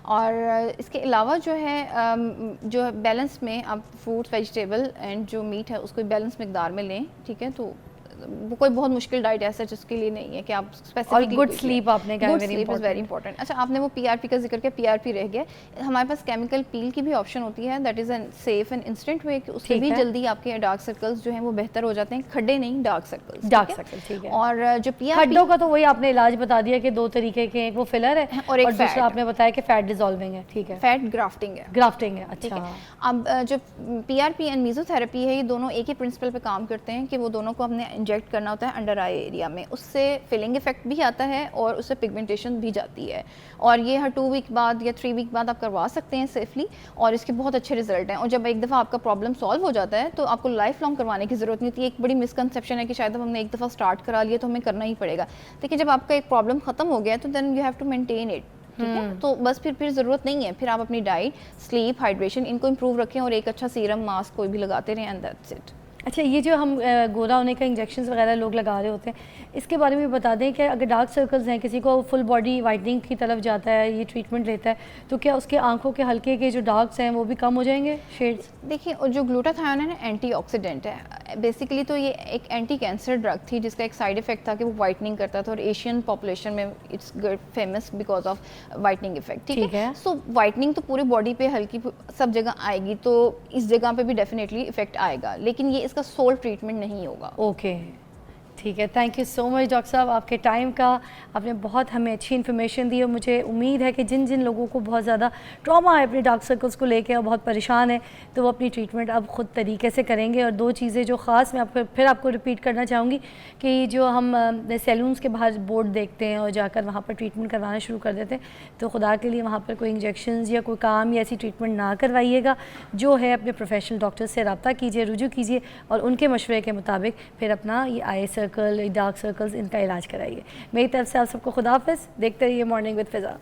और इसके अलावा जो है जो बैलेंस में आप फ्रूट्स, वेजिटेबल एंड जो मीट है उसको बैलेंस मकदार में लें, ठीक है। तो वो कोई बहुत मुश्किल डाइट ऐसा जिसके लिए नहीं है कि आप स्पेसिफिकली। और गुड स्लीप आपने कहा, good sleep is very important. अच्छा, आपने वो पीआरपी का जिक्र किया, पीआरपी रह गया। हमारे पास केमिकल पील की भी ऑप्शन होती है, that is an safe and instant way, उससे भी जल्दी आपके डार्क सर्कल्स जो हैं वो बेहतर हो जाते हैं। खड्डे नहीं, डार्क सर्कल्स। ठीक है। और जो पीआरपी, खड्डों का तो वही आपने इलाज बता दिया कि 2 तरीके के, एक वो फिलर है और एक दूसरा आपने बताया कि फैट डिसॉल्विंग है, ठीक है। फैट ग्राफ्टिंग है, ग्राफ्टिंग है, ठीक अच्छा। है। अब जो पीआरपी एंड मेसोथेरेपी है, ये दोनों एक ही प्रिंसिपल पे काम करते हैं कि वो दोनों को हमने इंजेक्ट करना होता है अंडर आई एरिया में। उससे फिलिंग इफेक्ट भी आता है और उससे पिगमेंटेशन भी जाती है। और ये हर 2 वीक बाद या 3 वीक बाद आप करवा सकते हैं सेफली, और इसके बहुत अच्छे रिजल्ट हैं। और जब एक दफ़ा आपका प्रॉब्लम सॉल्व हो जाता है तो आपको लाइफ लॉन्ग करवाने की ज़रूरत नहीं होती। एक बड़ी मिसकंसेप्शन है कि शायद हमने एक दफ़ा स्टार्ट करा लिया तो हमें करना ही पड़ेगा। देखिए, जब आपका एक प्रॉब्लम ख़त्म हो गया तो then you have to maintain it, ठीक है। तो बस फिर ज़रूरत नहीं है, फिर आप अपनी डाइट, स्लीप, हाइड्रेशन इनको इंप्रूव रखें और एक अच्छा सीरम, मास्क कोई भी लगाते रहें, एंड दैट्स इट। अच्छा, ये जो हम गोरा होने का इंजेक्शंस वगैरह लोग लगा रहे होते हैं, इसके बारे में बता दें कि अगर डार्क सर्कल्स हैं, किसी को फुल बॉडी वाइटनिंग की तरफ जाता है, ये ट्रीटमेंट लेता है, तो क्या उसके आंखों के हल्के के जो डार्क्स हैं वो भी कम हो जाएंगे, शेड्स? देखिए, और जो ग्लूटाथायोन है ना, एंटीऑक्सीडेंट है बेसिकली। तो ये एक एंटी कैंसर ड्रग थी जिसका एक साइड इफेक्ट था कि वो वाइटनिंग करता था, और एशियन पॉपुलेशन में it's famous because of whitening effect, ठीक है। सो वाइटनिंग तो पूरी बॉडी पे हल्की सब जगह आएगी, तो इस जगह पे भी डेफिनेटली इफेक्ट आएगा, लेकिन ये इसका सोल ट्रीटमेंट नहीं होगा। ओके, ठीक है। Thank you so much doctor साहब, आपके टाइम का, आपने बहुत हमें अच्छी इन्फॉर्मेशन दी। और मुझे उम्मीद है कि जिन जिन लोगों को बहुत ज़्यादा ट्रॉमा है अपने डार्क सर्कल्स को लेके और बहुत परेशान है, तो वो अपनी ट्रीटमेंट अब ख़ुद तरीके से करेंगे। और 2 चीज़ें जो ख़ास मैं आपको रिपीट करना चाहूँगी कि जो हम सैलून्स के बाहर बोर्ड देखते हैं और जाकर वहाँ पर ट्रीटमेंट करवाना शुरू कर देते हैं, तो खुदा के लिए वहाँ पर कोई इंजेक्शंस या कोई काम या ऐसी ट्रीटमेंट ना करवाइएगा। जो है अपने प्रोफेशनल डॉक्टर से रब्ता कीजिए, रुजू कीजिए और उनके मशवरे के मुताबिक फिर अपना ये आई सर्कल, डार्क सर्कल्स, इनका इलाज कराइए। मेरी तरफ से आप सबको खुदा हाफ़िज़। देखते रहिए मॉर्निंग विद फ़िज़ा।